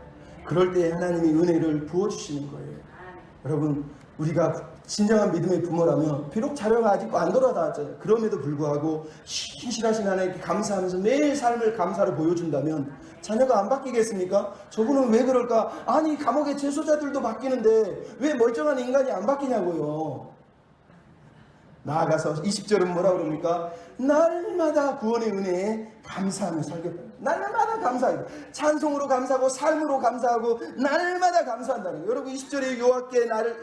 Speaker 1: 그럴 때 하나님이 은혜를 부어주시는 거예요. 여러분, 우리가 진정한 믿음의 부모라면 비록 자녀가 아직도 안 돌아다녔잖아요. 그럼에도 불구하고 신실하신 하나님께 감사하면서 매일 삶을 감사로 보여준다면 자녀가 안 바뀌겠습니까? 저분은 왜 그럴까? 아니, 감옥의 재소자들도 바뀌는데 왜 멀쩡한 인간이 안 바뀌냐고요. 나아가서 20절은 뭐라 그럽니까? 날마다 구원의 은혜에 감사하며 살겠다. 날마다 감사해요. 찬송으로 감사하고 삶으로 감사하고 날마다 감사한다는 거예요. 여러분, 20절에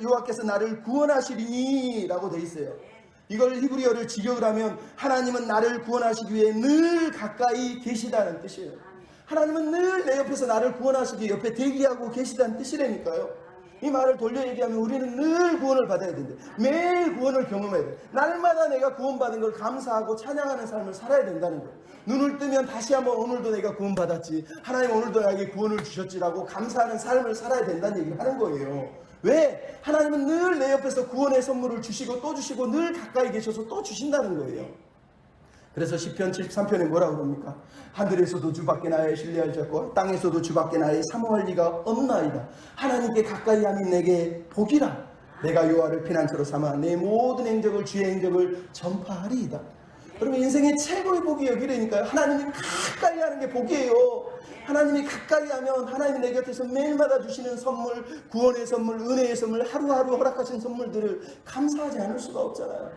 Speaker 1: 여호와께서 나를 구원하시리니 라고 돼 있어요. 이걸 히브리어를 직역을 하면 하나님은 나를 구원하시기 위해 늘 가까이 계시다는 뜻이에요. 하나님은 늘 내 옆에서 나를 구원하시기 위해 옆에 대기하고 계시다는 뜻이라니까요. 이 말을 돌려 얘기하면 우리는 늘 구원을 받아야 된대. 매일 구원을 경험해야 돼. 날마다 내가 구원받은 걸 감사하고 찬양하는 삶을 살아야 된다는 거예요. 눈을 뜨면 다시 한번 오늘도 내가 구원받았지, 하나님 오늘도 나에게 구원을 주셨지라고 감사하는 삶을 살아야 된다는 얘기를 하는 거예요. 왜? 하나님은 늘 내 옆에서 구원의 선물을 주시고 또 주시고 늘 가까이 계셔서 또 주신다는 거예요. 그래서 시편 73편에 뭐라고 그럽니까? 하늘에서도 주밖에 나의 신뢰할 자 없고 땅에서도 주밖에 나의 사모할 리가 없나이다. 하나님께 가까이 함이 내게 복이라. 내가 여호와를 피난처로 삼아 내 모든 행적을 주의 행적을 전파하리이다. 그러면 인생의 최고의 복이 여기라니까요. 하나님이 가까이 하는 게 복이에요. 하나님이 가까이 하면 하나님이 내 곁에서 매일마다 주시는 선물, 구원의 선물, 은혜의 선물, 하루하루 허락하신 선물들을 감사하지 않을 수가 없잖아요.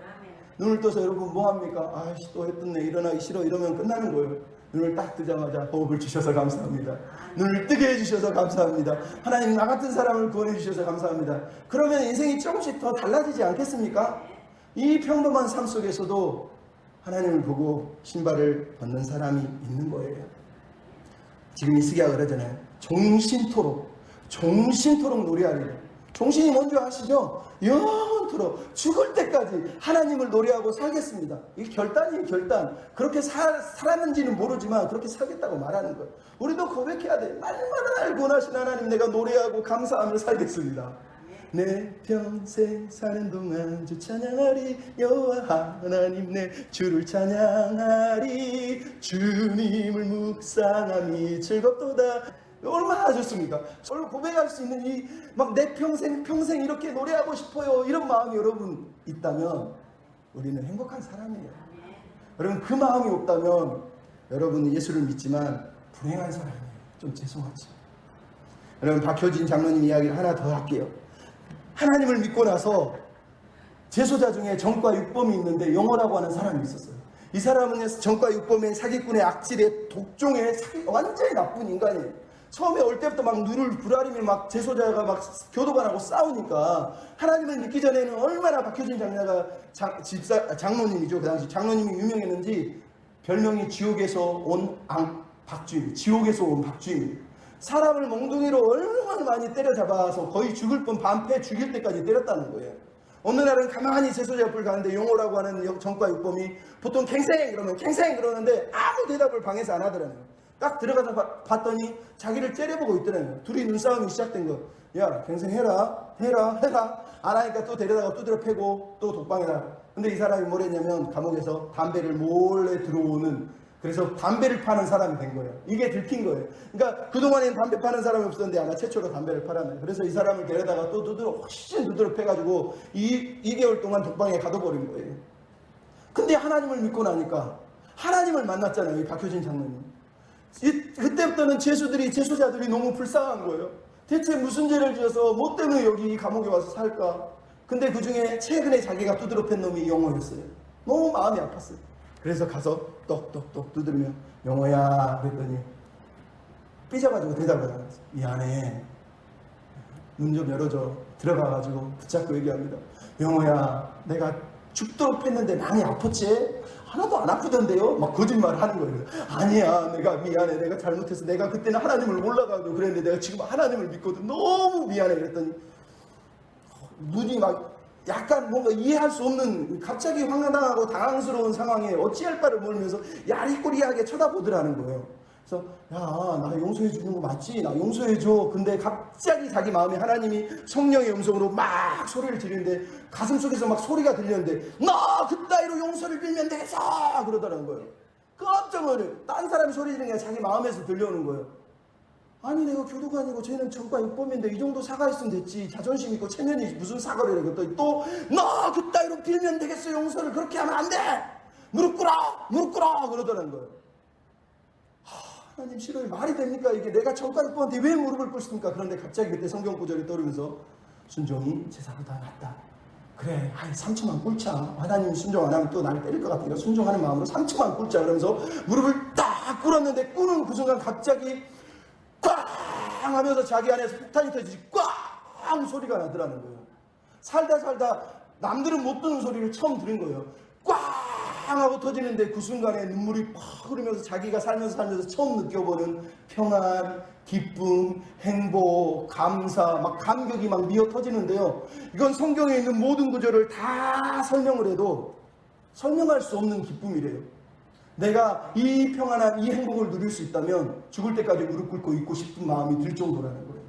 Speaker 1: 눈을 떠서 여러분 뭐합니까? 아이씨, 또 해 떴네, 일어나기 싫어, 이러면 끝나는 거예요. 눈을 딱 뜨자마자 호흡을 주셔서 감사합니다. 눈을 뜨게 해주셔서 감사합니다. 하나님, 나 같은 사람을 구원해 주셔서 감사합니다. 그러면 인생이 조금씩 더 달라지지 않겠습니까? 이 평범한 삶 속에서도 하나님을 보고 신발을 벗는 사람이 있는 거예요. 지금 히스기야가 그러잖아요. 종신토록 노래하리라. 종신이 뭔지 아시죠? 영원토록 죽을 때까지 하나님을 노래하고 살겠습니다. 이게 결단이에요, 결단. 그렇게 살았는지는 모르지만 그렇게 살겠다고 말하는 거예요. 우리도 고백해야 돼. 날마다 날 구원하신 하나님, 내가 노래하고 감사하며 살겠습니다. 내 평생 사는 동안 주 찬양하리. 여호와 하나님 내 주를 찬양하리. 주님을 묵상함이 즐겁도다. 얼마나 좋습니까? 저를 고백할 수 있는 이 막 내 평생 이렇게 노래하고 싶어요, 이런 마음이 여러분 있다면 우리는 행복한 사람이에요. 여러분, 그 마음이 없다면 여러분은 예수를 믿지만 불행한 사람이에요. 좀 죄송하죠. 여러분, 박효진 장로님 이야기를 하나 더 할게요. 하나님을 믿고 나서 제소자 중에 정과 육범이 있는데 영호라고 하는 사람이 있었어요. 이 사람은 정과 육범의 사기꾼의 악질의 독종의 완전히 나쁜 인간이에요. 처음에 올 때부터 막 눈을 부라리며 막 제소자가 막 교도관하고 싸우니까 하나님을 믿기 전에는 얼마나 박효진 장녀가 장로님이죠. 그 당시 장로님이 유명했는지 별명이 지옥에서 온 박주임, 지옥에서 온 박주임. 사람을 몽둥이로 얼마나 많이 때려잡아서 거의 죽을 뻔 반패 죽일 때까지 때렸다는 거예요. 어느 날은 가만히 제소자 옆을 가는데 용호라고 하는 정과 육범이 보통 갱생 그러는데 아무 대답을 방에서 안 하더라고요. 딱 들어가서 봤더니 자기를 째려보고 있더라고요. 둘이 눈싸움이 시작된 거. 야, 갱생해라. 안 하니까 또 데려다가 두드려 패고 또 독방에다. 근데 이 사람이 뭘 했냐면 감옥에서 담배를 몰래 들어오는, 그래서 담배를 파는 사람이 된 거예요. 이게 들킨 거예요. 그러니까 그동안에는 담배 파는 사람이 없었는데 아마 최초로 담배를 팔았네요. 그래서 이 사람을 데려다가 또 훨씬 두드려 패가지고 2개월 동안 독방에 가둬버린 거예요. 근데 하나님을 믿고 나니까 하나님을 만났잖아요, 이 박효진 장로님. 그때부터는 제소자들이 너무 불쌍한 거예요. 대체 무슨 죄를 지어서 뭐 때문에 여기 감옥에 와서 살까? 근데 그 중에 최근에 자기가 두드려 팬 놈이 영호였어요. 너무 마음이 아팠어요. 그래서 가서 똑똑똑 두드리며 영호야 그랬더니 삐져가지고 대답을 하는 거예요. 미안해, 문 좀 열어줘. 들어가가지고 붙잡고 얘기합니다. 영호야, 내가 죽도록 팼는데 많이 아팠지? 하나도 안 아프던데요? 막 거짓말을 하는 거예요. 아니야, 내가 미안해, 내가 잘못해서 내가 그때는 하나님을 몰라가지고 그랬는데 내가 지금 하나님을 믿거든. 너무 미안해. 그랬더니 눈이 막 약간 뭔가 이해할 수 없는 갑자기 황당하고 당황스러운 상황에 어찌할 바를 모르면서 야리꼬리하게 쳐다보더라는 거예요. 그래서 야, 나 용서해 주는 거 맞지? 나 용서해 줘. 근데 갑자기 자기 마음에 하나님이 성령의 음성으로 막 소리를 지르는데 가슴속에서 막 소리가 들렸는데 너 그따위로 용서를 빌면 되겠어! 그러더라는 거예요. 깜짝 놀라요. 딴 사람이 소리 지르는 게 자기 마음에서 들려오는 거예요. 아니 내가 교도관이고 쟤는 전과 육범인데 이 정도 사과했으면 됐지. 자존심 있고 체면이 무슨 사과를 해. 그랬더니 또 너 그따위로 빌면 되겠어. 용서를 그렇게 하면 안 돼. 무릎 꿇어 그러더라는 거예요. 하나님 싫어요. 말이 됩니까? 이게 내가 전과 육범한테 왜 무릎을 꿇습니까? 그런데 갑자기 그때 성경 구절이 떠오르면서 순종이 제사보다 낫다. 그래, 3초만 꿇자. 하나님 순종 안 하면 또 나를 때릴 것 같으니까 순종하는 마음으로 3초만 꿇자. 그러면서 무릎을 딱 꿇었는데 꿇은 그 순간 갑자기 꽝 하면서 자기 안에서 폭탄이 터지지 꽝 소리가 나더라는 거예요. 살다 남들은 못 듣는 소리를 처음 들은 거예요. 꽝 하고 터지는데 그 순간에 눈물이 팍 흐르면서 자기가 살면서 처음 느껴보는 평안, 기쁨, 행복, 감사, 막 감격이 막 미어 터지는데요. 이건 성경에 있는 모든 구절을 다 설명을 해도 설명할 수 없는 기쁨이래요. 내가 이 평안한 이 행복을 누릴 수 있다면 죽을 때까지 무릎 꿇고 있고 싶은 마음이 들 정도라는 거예요.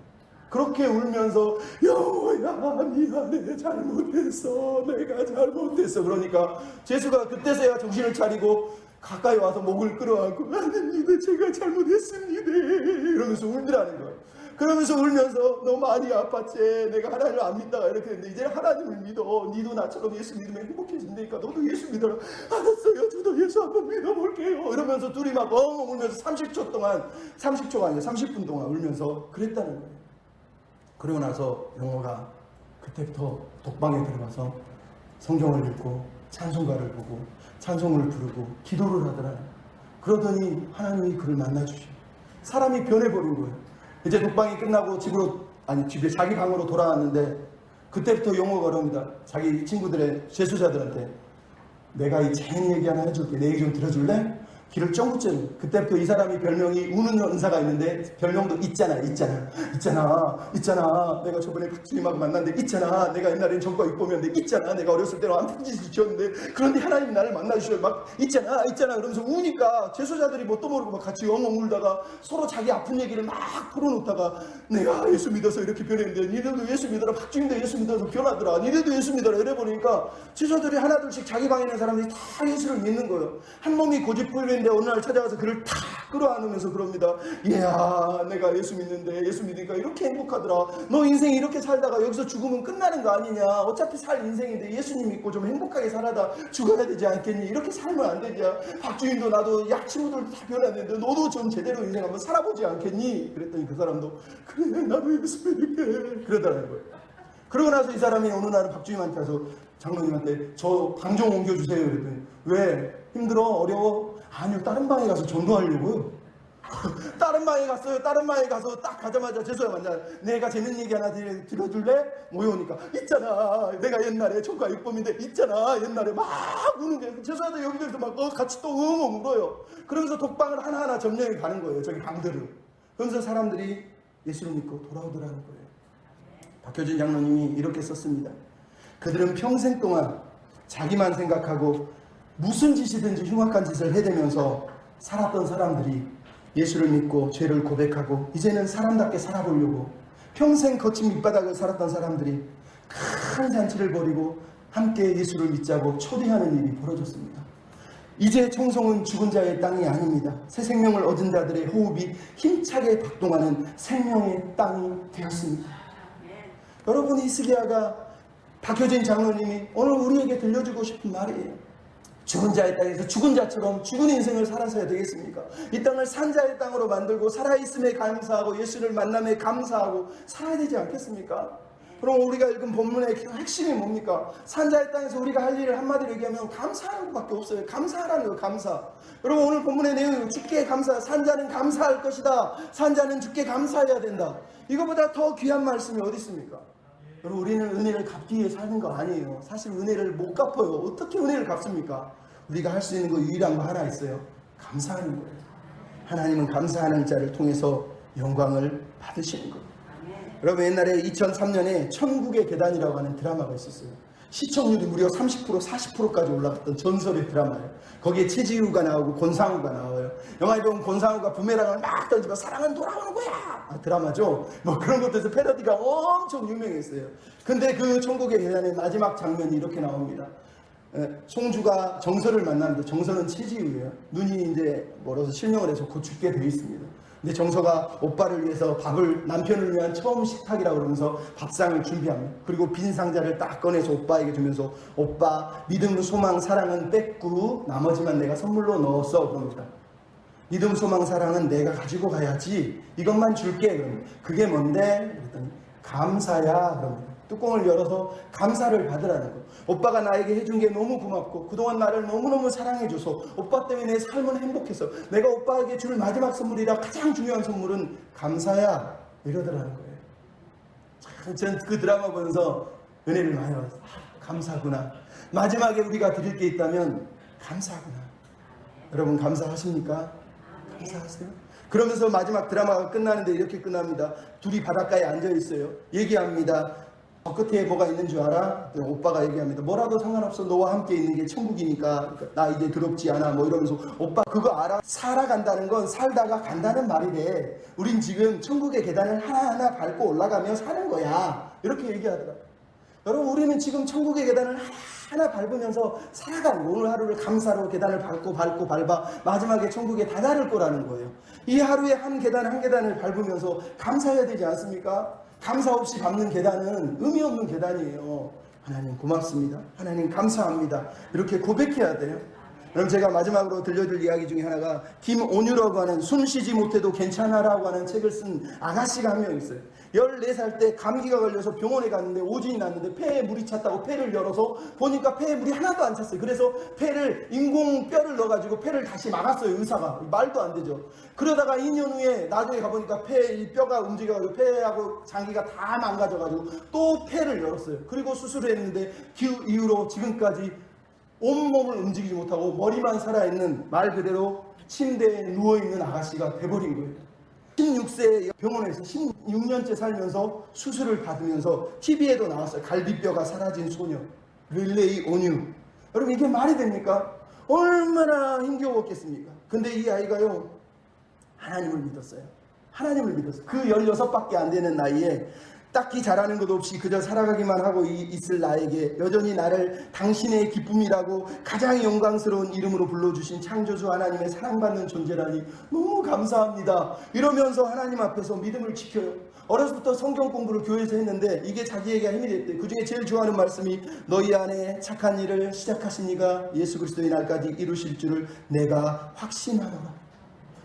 Speaker 1: 그렇게 울면서 여호와야 미안해 잘못했어 내가 잘못했어. 그러니까 제수가 그때서야 정신을 차리고 가까이 와서 목을 끌어안고 하나님 제가 잘못했습니다 이러면서 울더라는 거예요. 그러면서 울면서 너 많이 아팠지 내가 하나님을 안 믿다가 이렇게 했는데 이제 하나님을 믿어. 니도 나처럼 예수 믿으면 행복해진다니까 너도 예수 믿어라. 알았어요 저도 예수 한번 믿어볼게요. 이러면서 둘이 막 엉엉 울면서 30초가 아니라 30분 동안 울면서 그랬다는 거예요. 그러고 나서 영호가 그때부터 독방에 들어가서 성경을 읽고 찬송가를 보고 찬송을 부르고 기도를 하더라. 그러더니 하나님이 그를 만나주시고 사람이 변해버린 거예요. 이제 독방이 끝나고 집에 자기 방으로 돌아왔는데 그때부터 영호가 그럽니다. 자기 친구들의 제수자들한테 내가 이 재밌는 얘기 하나 해줄게. 내 얘기 좀 들어줄래? 귀를 쫑긋째요. 그때부터 이 사람이 별명이 우는 은사가 있는데 별명도 있잖아. 내가 저번에 박주임하고 만났는데 있잖아. 내가 옛날엔 전과 육범이었는데 있잖아. 내가 어렸을 때는 아픈 짓을 지었는데 그런데 하나님이 나를 만나주셔요. 막 있잖아 그러면서 우니까 제수자들이 뭣도 모르고 막 같이 엉엉 울다가 서로 자기 아픈 얘기를 막 풀어놓다가 내가 예수 믿어서 이렇게 변했는데 니들도 예수 믿어라. 박주임도 예수 믿어서 변하더라. 니들도 예수 믿어라. 이래 보니까 제수자들이 하나둘씩 자기 방에 있는 사람들이 다 예수를 믿는 거예요. 한 몸이 고집불리는데 어느 날 찾아가서 그를 탁 끌어안으면서 그럽니다. 얘야 내가 예수 믿는데 예수 믿으니까 이렇게 행복하더라. 너 인생 이렇게 살다가 여기서 죽으면 끝나는 거 아니냐. 어차피 살 인생인데 예수님 믿고 좀 행복하게 살아다 죽어야 되지 않겠니. 이렇게 살면 안 되지. 박주인도 나도 친구들도 다 변했는데 너도 좀 제대로 인생 한번 살아보지 않겠니. 그랬더니 그 사람도 그래 나도 예수 믿을게 그러더라는 거예요. 그러고 나서 이 사람이 어느 날은 박주임한테 가서 장로님한테 저 방 좀 옮겨주세요. 그랬더니 왜? 힘들어? 어려워? 아니요 다른 방에 가서 전도하려고요. 다른 방에 갔어요. 다른 방에 가서 딱 가자마자 제수가 만나. 내가 재밌는 얘기 하나 들어줄래? 모여오니까 있잖아 내가 옛날에 전과 육범인데 있잖아 옛날에 막 우는 게 제수한테 여기 들어서 막 같이 또 엉엉 울어요. 그러면서 독방을 하나하나 점령해 가는 거예요. 저기 방들을. 그러면서 사람들이 예수를 믿고 돌아오더라는 거예요. 박효진 장로님이 이렇게 썼습니다. 그들은 평생 동안 자기만 생각하고 무슨 짓이든지 흉악한 짓을 해대면서 살았던 사람들이 예수를 믿고 죄를 고백하고 이제는 사람답게 살아보려고 평생 거친 밑바닥을 살았던 사람들이 큰 잔치를 벌이고 함께 예수를 믿자고 초대하는 일이 벌어졌습니다. 이제 청송은 죽은 자의 땅이 아닙니다. 새 생명을 얻은 자들의 호흡이 힘차게 박동하는 생명의 땅이 되었습니다. 여러분 히스기야가 박효진 장로님이 오늘 우리에게 들려주고 싶은 말이에요. 죽은 자의 땅에서 죽은 자처럼 죽은 인생을 살아서야 되겠습니까? 이 땅을 산자의 땅으로 만들고 살아있음에 감사하고 예수를 만남에 감사하고 살아야 되지 않겠습니까? 그럼 우리가 읽은 본문의 핵심이 뭡니까? 산자의 땅에서 우리가 할 일을 한마디로 얘기하면 감사하는 것밖에 없어요. 감사하라는 거예요. 감사. 여러분 오늘 본문의 내용은 주께 감사. 산자는 감사할 것이다. 산자는 주께 감사해야 된다. 이거보다 더 귀한 말씀이 어디 있습니까? 여러분 우리는 은혜를 갚기 위해 사는 거 아니에요. 사실 은혜를 못 갚아요. 어떻게 은혜를 갚습니까? 우리가 할 수 있는 거 유일한 거 하나 있어요. 감사하는 거예요. 하나님은 감사하는 자를 통해서 영광을 받으시는 거예요. 여러분 옛날에 2003년에 천국의 계단이라고 하는 드라마가 있었어요. 시청률이 무려 30% 40%까지 올라갔던 전설의 드라마예요. 거기에 최지우가 나오고 권상우가 나와요. 영화에 보면 권상우가 부메랑을 막 던지고 사랑은 돌아오는 거야 드라마죠. 뭐 그런 것들에서 패러디가 엄청 유명했어요. 근데 그 천국의 계단의 마지막 장면이 이렇게 나옵니다. 송주가 정서를 만나는데 정서는 최지우예요. 눈이 이제 멀어서 실명을 해서 곧 죽게 되어 있습니다. 근데 정서가 오빠를 위해서 밥을, 남편을 위한 처음 식탁이라고 그러면서 밥상을 준비합니다. 그리고 빈 상자를 딱 꺼내서 오빠에게 주면서 오빠 믿음, 소망, 사랑은 뺐고 나머지만 내가 선물로 넣었어 그럽니다. 믿음, 소망, 사랑은 내가 가지고 가야지, 이것만 줄게 그럽니다. 그게 뭔데? 그랬더니 감사야 그럽니다. 뚜껑을 열어서 감사를 받으라는 거. 오빠가 나에게 해준 게 너무 고맙고 그동안 나를 너무너무 사랑해줘서 오빠 때문에 내 삶은 행복해서 내가 오빠에게 줄 마지막 선물이라 가장 중요한 선물은 감사야 이러더라는 거예요. 전 그 드라마 보면서 은혜를 많이 받았어요. 감사구나. 마지막에 우리가 드릴 게 있다면 감사구나. 여러분 감사하십니까? 감사하세요? 그러면서 마지막 드라마가 끝나는데 이렇게 끝납니다. 둘이 바닷가에 앉아 있어요. 얘기합니다. 저 끝에 뭐가 있는 줄 알아? 오빠가 얘기합니다. 뭐라도 상관없어. 너와 함께 있는 게 천국이니까. 나 이제 더럽지 않아. 뭐 이러면서 오빠 그거 알아? 살아간다는 건 살다가 간다는 말이래. 우린 지금 천국의 계단을 하나하나 밟고 올라가며 사는 거야. 이렇게 얘기하더라. 여러분 우리는 지금 천국의 계단을 하나 밟으면서 살아가는 거예요. 오늘 하루를 감사로 계단을 밟고 밟아 마지막에 천국에 다다를 거라는 거예요. 이 하루에 한 계단 한 계단을 밟으면서 감사해야 되지 않습니까? 감사 없이 밟는 계단은 의미 없는 계단이에요. 하나님 고맙습니다. 하나님 감사합니다. 이렇게 고백해야 돼요. 그럼 제가 마지막으로 들려줄 이야기 중에 하나가 김온유라고 하는 숨 쉬지 못해도 괜찮아라고 하는 책을 쓴 아가씨가 한 명 있어요. 14살 때 감기가 걸려서 병원에 갔는데 오진이 났는데 폐에 물이 찼다고 폐를 열어서 보니까 폐에 물이 하나도 안 찼어요. 그래서 폐를 인공뼈를 넣어가지고 폐를 다시 막았어요. 의사가. 말도 안 되죠. 그러다가 2년 후에 나중에 가보니까 폐 뼈가 움직여가지고 폐하고 장기가 다 망가져가지고 또 폐를 열었어요. 그리고 수술을 했는데 그 이후로 지금까지 온몸을 움직이지 못하고 머리만 살아있는 말 그대로 침대에 누워있는 아가씨가 돼버린 거예요. 16세 병원에서 16년째 살면서 수술을 받으면서 TV에도 나왔어요. 갈비뼈가 사라진 소녀 릴레이 온유. 여러분 이게 말이 됩니까? 얼마나 힘겨웠겠습니까? 근데 이 아이가요 하나님을 믿었어요. 하나님을 믿었어요. 그 16밖에 안 되는 나이에 딱히 잘하는 것도 없이 그저 살아가기만 하고 있을 나에게 여전히 나를 당신의 기쁨이라고 가장 영광스러운 이름으로 불러주신 창조주 하나님의 사랑받는 존재라니 너무 감사합니다. 이러면서 하나님 앞에서 믿음을 지켜요. 어려서부터 성경 공부를 교회에서 했는데 이게 자기에게 힘이 됐대. 그 중에 제일 좋아하는 말씀이 너희 안에 착한 일을 시작하신 이가 예수 그리스도의 날까지 이루실 줄을 내가 확신하노라.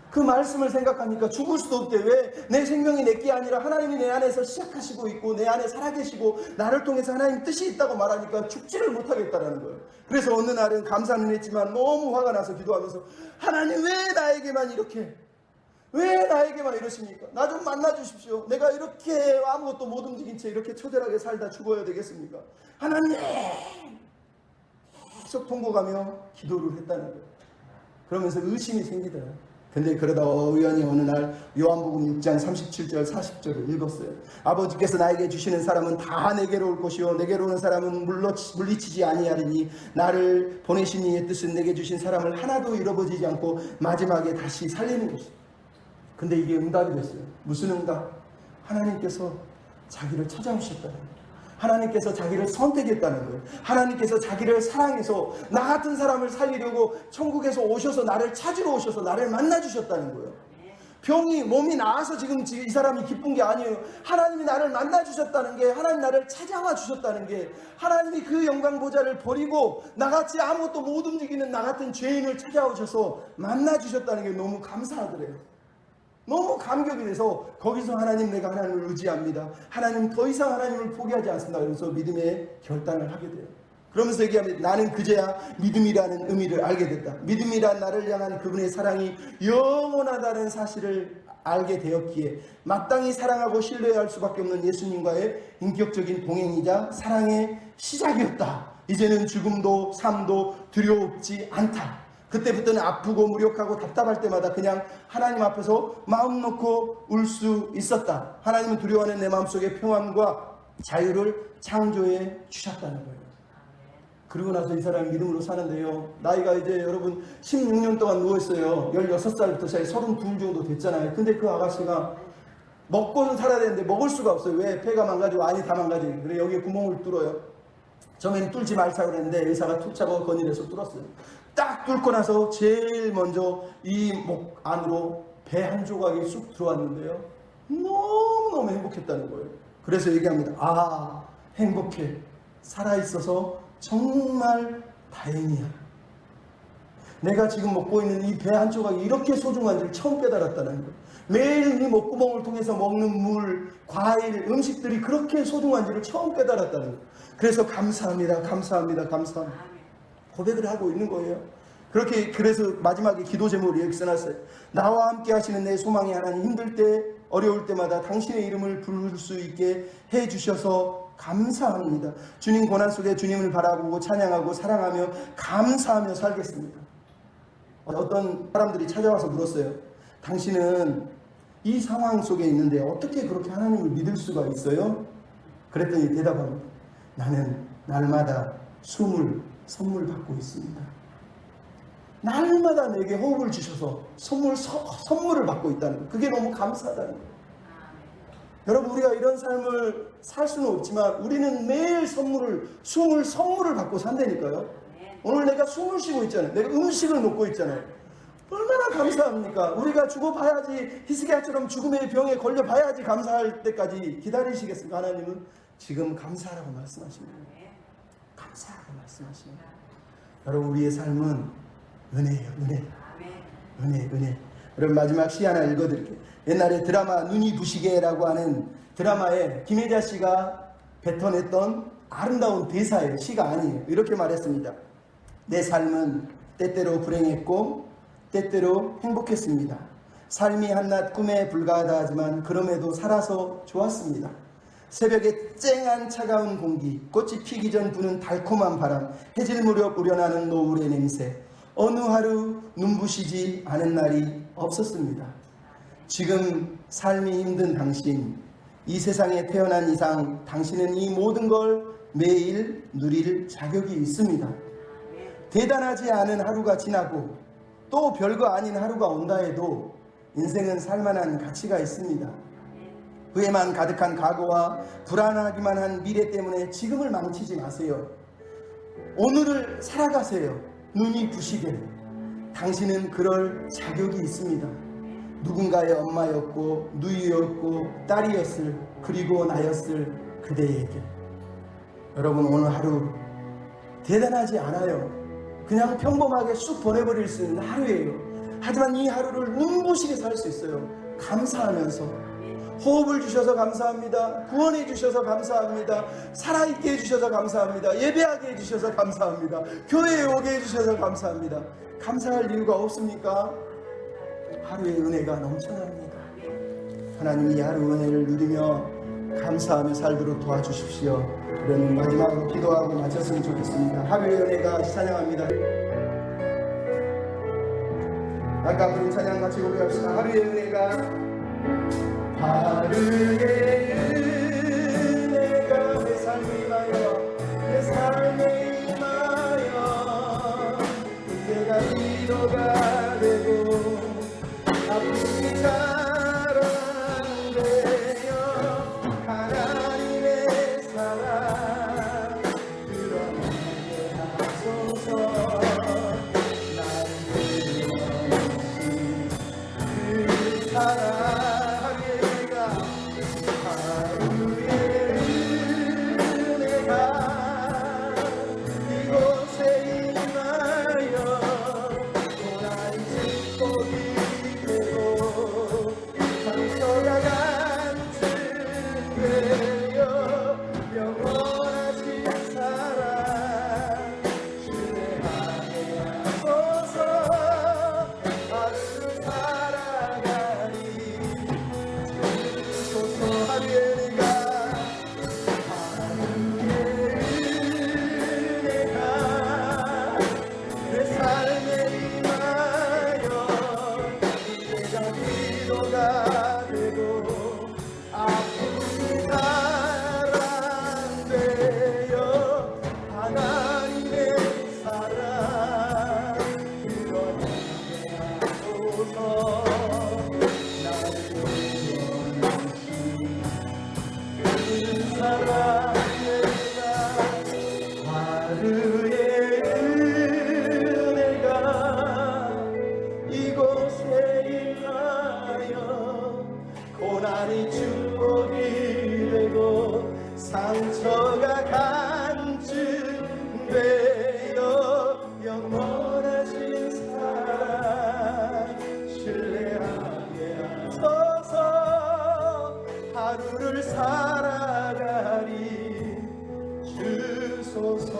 Speaker 1: 그 말씀을 생각하니까 죽을 수도 없대. 왜? 내 생명이 내게 아니라 하나님이 내 안에서 시작하시고 있고 내 안에 살아계시고 나를 통해서 하나님 뜻이 있다고 말하니까 죽지를 못하겠다라는 거예요. 그래서 어느 날은 감사는 했지만 너무 화가 나서 기도하면서 하나님 왜 나에게만 이렇게, 왜 나에게만 이러십니까? 나 좀 만나주십시오. 내가 이렇게 아무것도 못 움직인 채 이렇게 초대하게 살다 죽어야 되겠습니까? 하나님! 계속 통곡하며 기도를 했다는 거예요. 그러면서 의심이 생기더라고요. 근데 그러다가 우연히 어느 날 요한복음 6장 37절 40절을 읽었어요. 아버지께서 나에게 주시는 사람은 다 내게로 올 것이요 내게로 오는 사람은 물리치지 아니하리니 나를 보내신 이의 뜻은 내게 주신 사람을 하나도 잃어버리지 않고 마지막에 다시 살리는 것이에요. 근데 이게 응답이 됐어요. 무슨 응답? 하나님께서 자기를 찾아오셨다는 거예요. 하나님께서 자기를 선택했다는 거예요. 하나님께서 자기를 사랑해서 나 같은 사람을 살리려고 천국에서 오셔서 나를 찾으러 오셔서 나를 만나주셨다는 거예요. 병이 몸이 나아서 지금 이 사람이 기쁜 게 아니에요. 하나님이 나를 만나주셨다는 게, 하나님 나를 찾아와 주셨다는 게, 하나님이 그 영광 보좌를 버리고 나같이 아무것도 못 움직이는 나 같은 죄인을 찾아오셔서 만나주셨다는 게 너무 감사하더래요. 너무 감격이 돼서 거기서 하나님 내가 하나님을 의지합니다. 하나님 더 이상 하나님을 포기하지 않습니다. 그래서 믿음의 결단을 하게 돼요. 그러면서 얘기합니다. 나는 그제야 믿음이라는 의미를 알게 됐다. 믿음이란 나를 향한 그분의 사랑이 영원하다는 사실을 알게 되었기에 마땅히 사랑하고 신뢰할 수밖에 없는 예수님과의 인격적인 동행이자 사랑의 시작이었다. 이제는 죽음도 삶도 두려웠지 않다. 그때부터는 아프고 무력하고 답답할 때마다 그냥 하나님 앞에서 마음 놓고 울 수 있었다. 하나님은 두려워하는 내 마음속에 평안과 자유를 창조해 주셨다는 거예요. 그리고 나서 이 사람이 믿음으로 사는데요, 나이가 이제 여러분 16년 동안 누워있어요. 16살부터 자기 32 정도 됐잖아요. 근데 그 아가씨가 먹고는 살아야 되는데 먹을 수가 없어요. 왜? 폐가 망가지고 안이 다 망가지고. 그래 여기에 구멍을 뚫어요. 처음에는 뚫지 말자고 그랬는데 의사가 툭 잡아 건의해서 뚫었어요. 딱 뚫고 나서 제일 먼저 이 목 안으로 배 한 조각이 쑥 들어왔는데요, 너무너무 행복했다는 거예요. 그래서 얘기합니다. 아, 행복해. 살아있어서 정말 다행이야. 내가 지금 먹고 있는 이 배 한 조각이 이렇게 소중한지를 처음 깨달았다는 거예요. 매일 이 목구멍을 통해서 먹는 물, 과일, 음식들이 그렇게 소중한지를 처음 깨달았다는 거예요. 그래서 감사합니다, 감사합니다, 감사합니다 고백을 하고 있는 거예요. 그래서 마지막에 기도 제목을 이렇게 써놨어요. 나와 함께 하시는 내 소망의 하나님, 힘들 때 어려울 때마다 당신의 이름을 부를 수 있게 해주셔서 감사합니다. 주님 고난 속에 주님을 바라보고 찬양하고 사랑하며 감사하며 살겠습니다. 어떤 사람들이 찾아와서 물었어요. 당신은 이 상황 속에 있는데 어떻게 그렇게 하나님을 믿을 수가 있어요? 그랬더니 대답합니다. 나는 날마다 숨을 선물 받고 있습니다. 날마다 내게 호흡을 주셔서 선물을 받고 있다는 거예요. 그게 너무 감사하다는 거예요. 여러분, 우리가 이런 삶을 살 수는 없지만 우리는 매일 숨을 선물을 받고 산다니까요. 오늘 내가 숨을 쉬고 있잖아요. 내가 음식을 먹고 있잖아요. 얼마나 감사합니까? 우리가 죽어봐야지, 히스기야처럼 죽음의 병에 걸려봐야지 감사할 때까지 기다리시겠습니까? 하나님은 지금 감사하라고 말씀하십니다. 감사하라고 말씀하십니다. 여러분, 우리의 삶은 은혜예요. 은혜. 여러분, 마지막 시 하나 읽어드릴게요. 옛날에 드라마 눈이 부시게라고 하는 드라마에 김혜자 씨가 뱉어냈던 아름다운 대사예요. 시가 아니에요. 이렇게 말했습니다. 내 삶은 때때로 불행했고 때때로 행복했습니다. 삶이 한낱 꿈에 불과하다 하지만 그럼에도 살아서 좋았습니다. 새벽에 쨍한 차가운 공기, 꽃이 피기 전 부는 달콤한 바람, 해질 무렵 우려나는 노을의 냄새, 어느 하루 눈부시지 않은 날이 없었습니다. 지금 삶이 힘든 당신, 이 세상에 태어난 이상 당신은 이 모든 걸 매일 누릴 자격이 있습니다. 대단하지 않은 하루가 지나고 또 별거 아닌 하루가 온다 해도 인생은 살만한 가치가 있습니다. 후회만 가득한 과거와 불안하기만 한 미래 때문에 지금을 망치지 마세요. 오늘을 살아가세요. 눈이 부시게. 당신은 그럴 자격이 있습니다. 누군가의 엄마였고 누이였고 딸이었을, 그리고 나였을 그대에게. 여러분, 오늘 하루 대단하지 않아요. 그냥 평범하게 쑥 보내버릴 수 있는 하루예요. 하지만 이 하루를 눈부시게 살 수 있어요. 감사하면서. 호흡을 주셔서 감사합니다. 구원해 주셔서 감사합니다. 살아있게 해주셔서 감사합니다. 예배하게 해주셔서 감사합니다. 교회에 오게 해주셔서 감사합니다. 감사할 이유가 없습니까? 하루의 은혜가 넘쳐납니다. 하나님, 이 하루 은혜를 누리며 감사하며 살도록 도와주십시오. 그러니 마지막으로 기도하고 마쳤으면 좋겠습니다. 하루의 은혜가 찬양합니다. 아까 부른 찬양 같이 고백합시다. 하루의 은혜가, 하루의 은혜가 내 삶에 임하여, 내 삶에 임하여 문제가 위로가 되고 아픔이 사랑되어 하나님의 사랑 드러나게 하소서. 나를 위하신 그 사랑, 이곳에 임하여 고난 나를 원하시 그 사랑에가 하루의 은혜가 이곳에 임하여 고난이 축복이 되고 상처가 간증되어 영원하신 사랑 신뢰하게 하소서. 하루를 살아가리 주소서.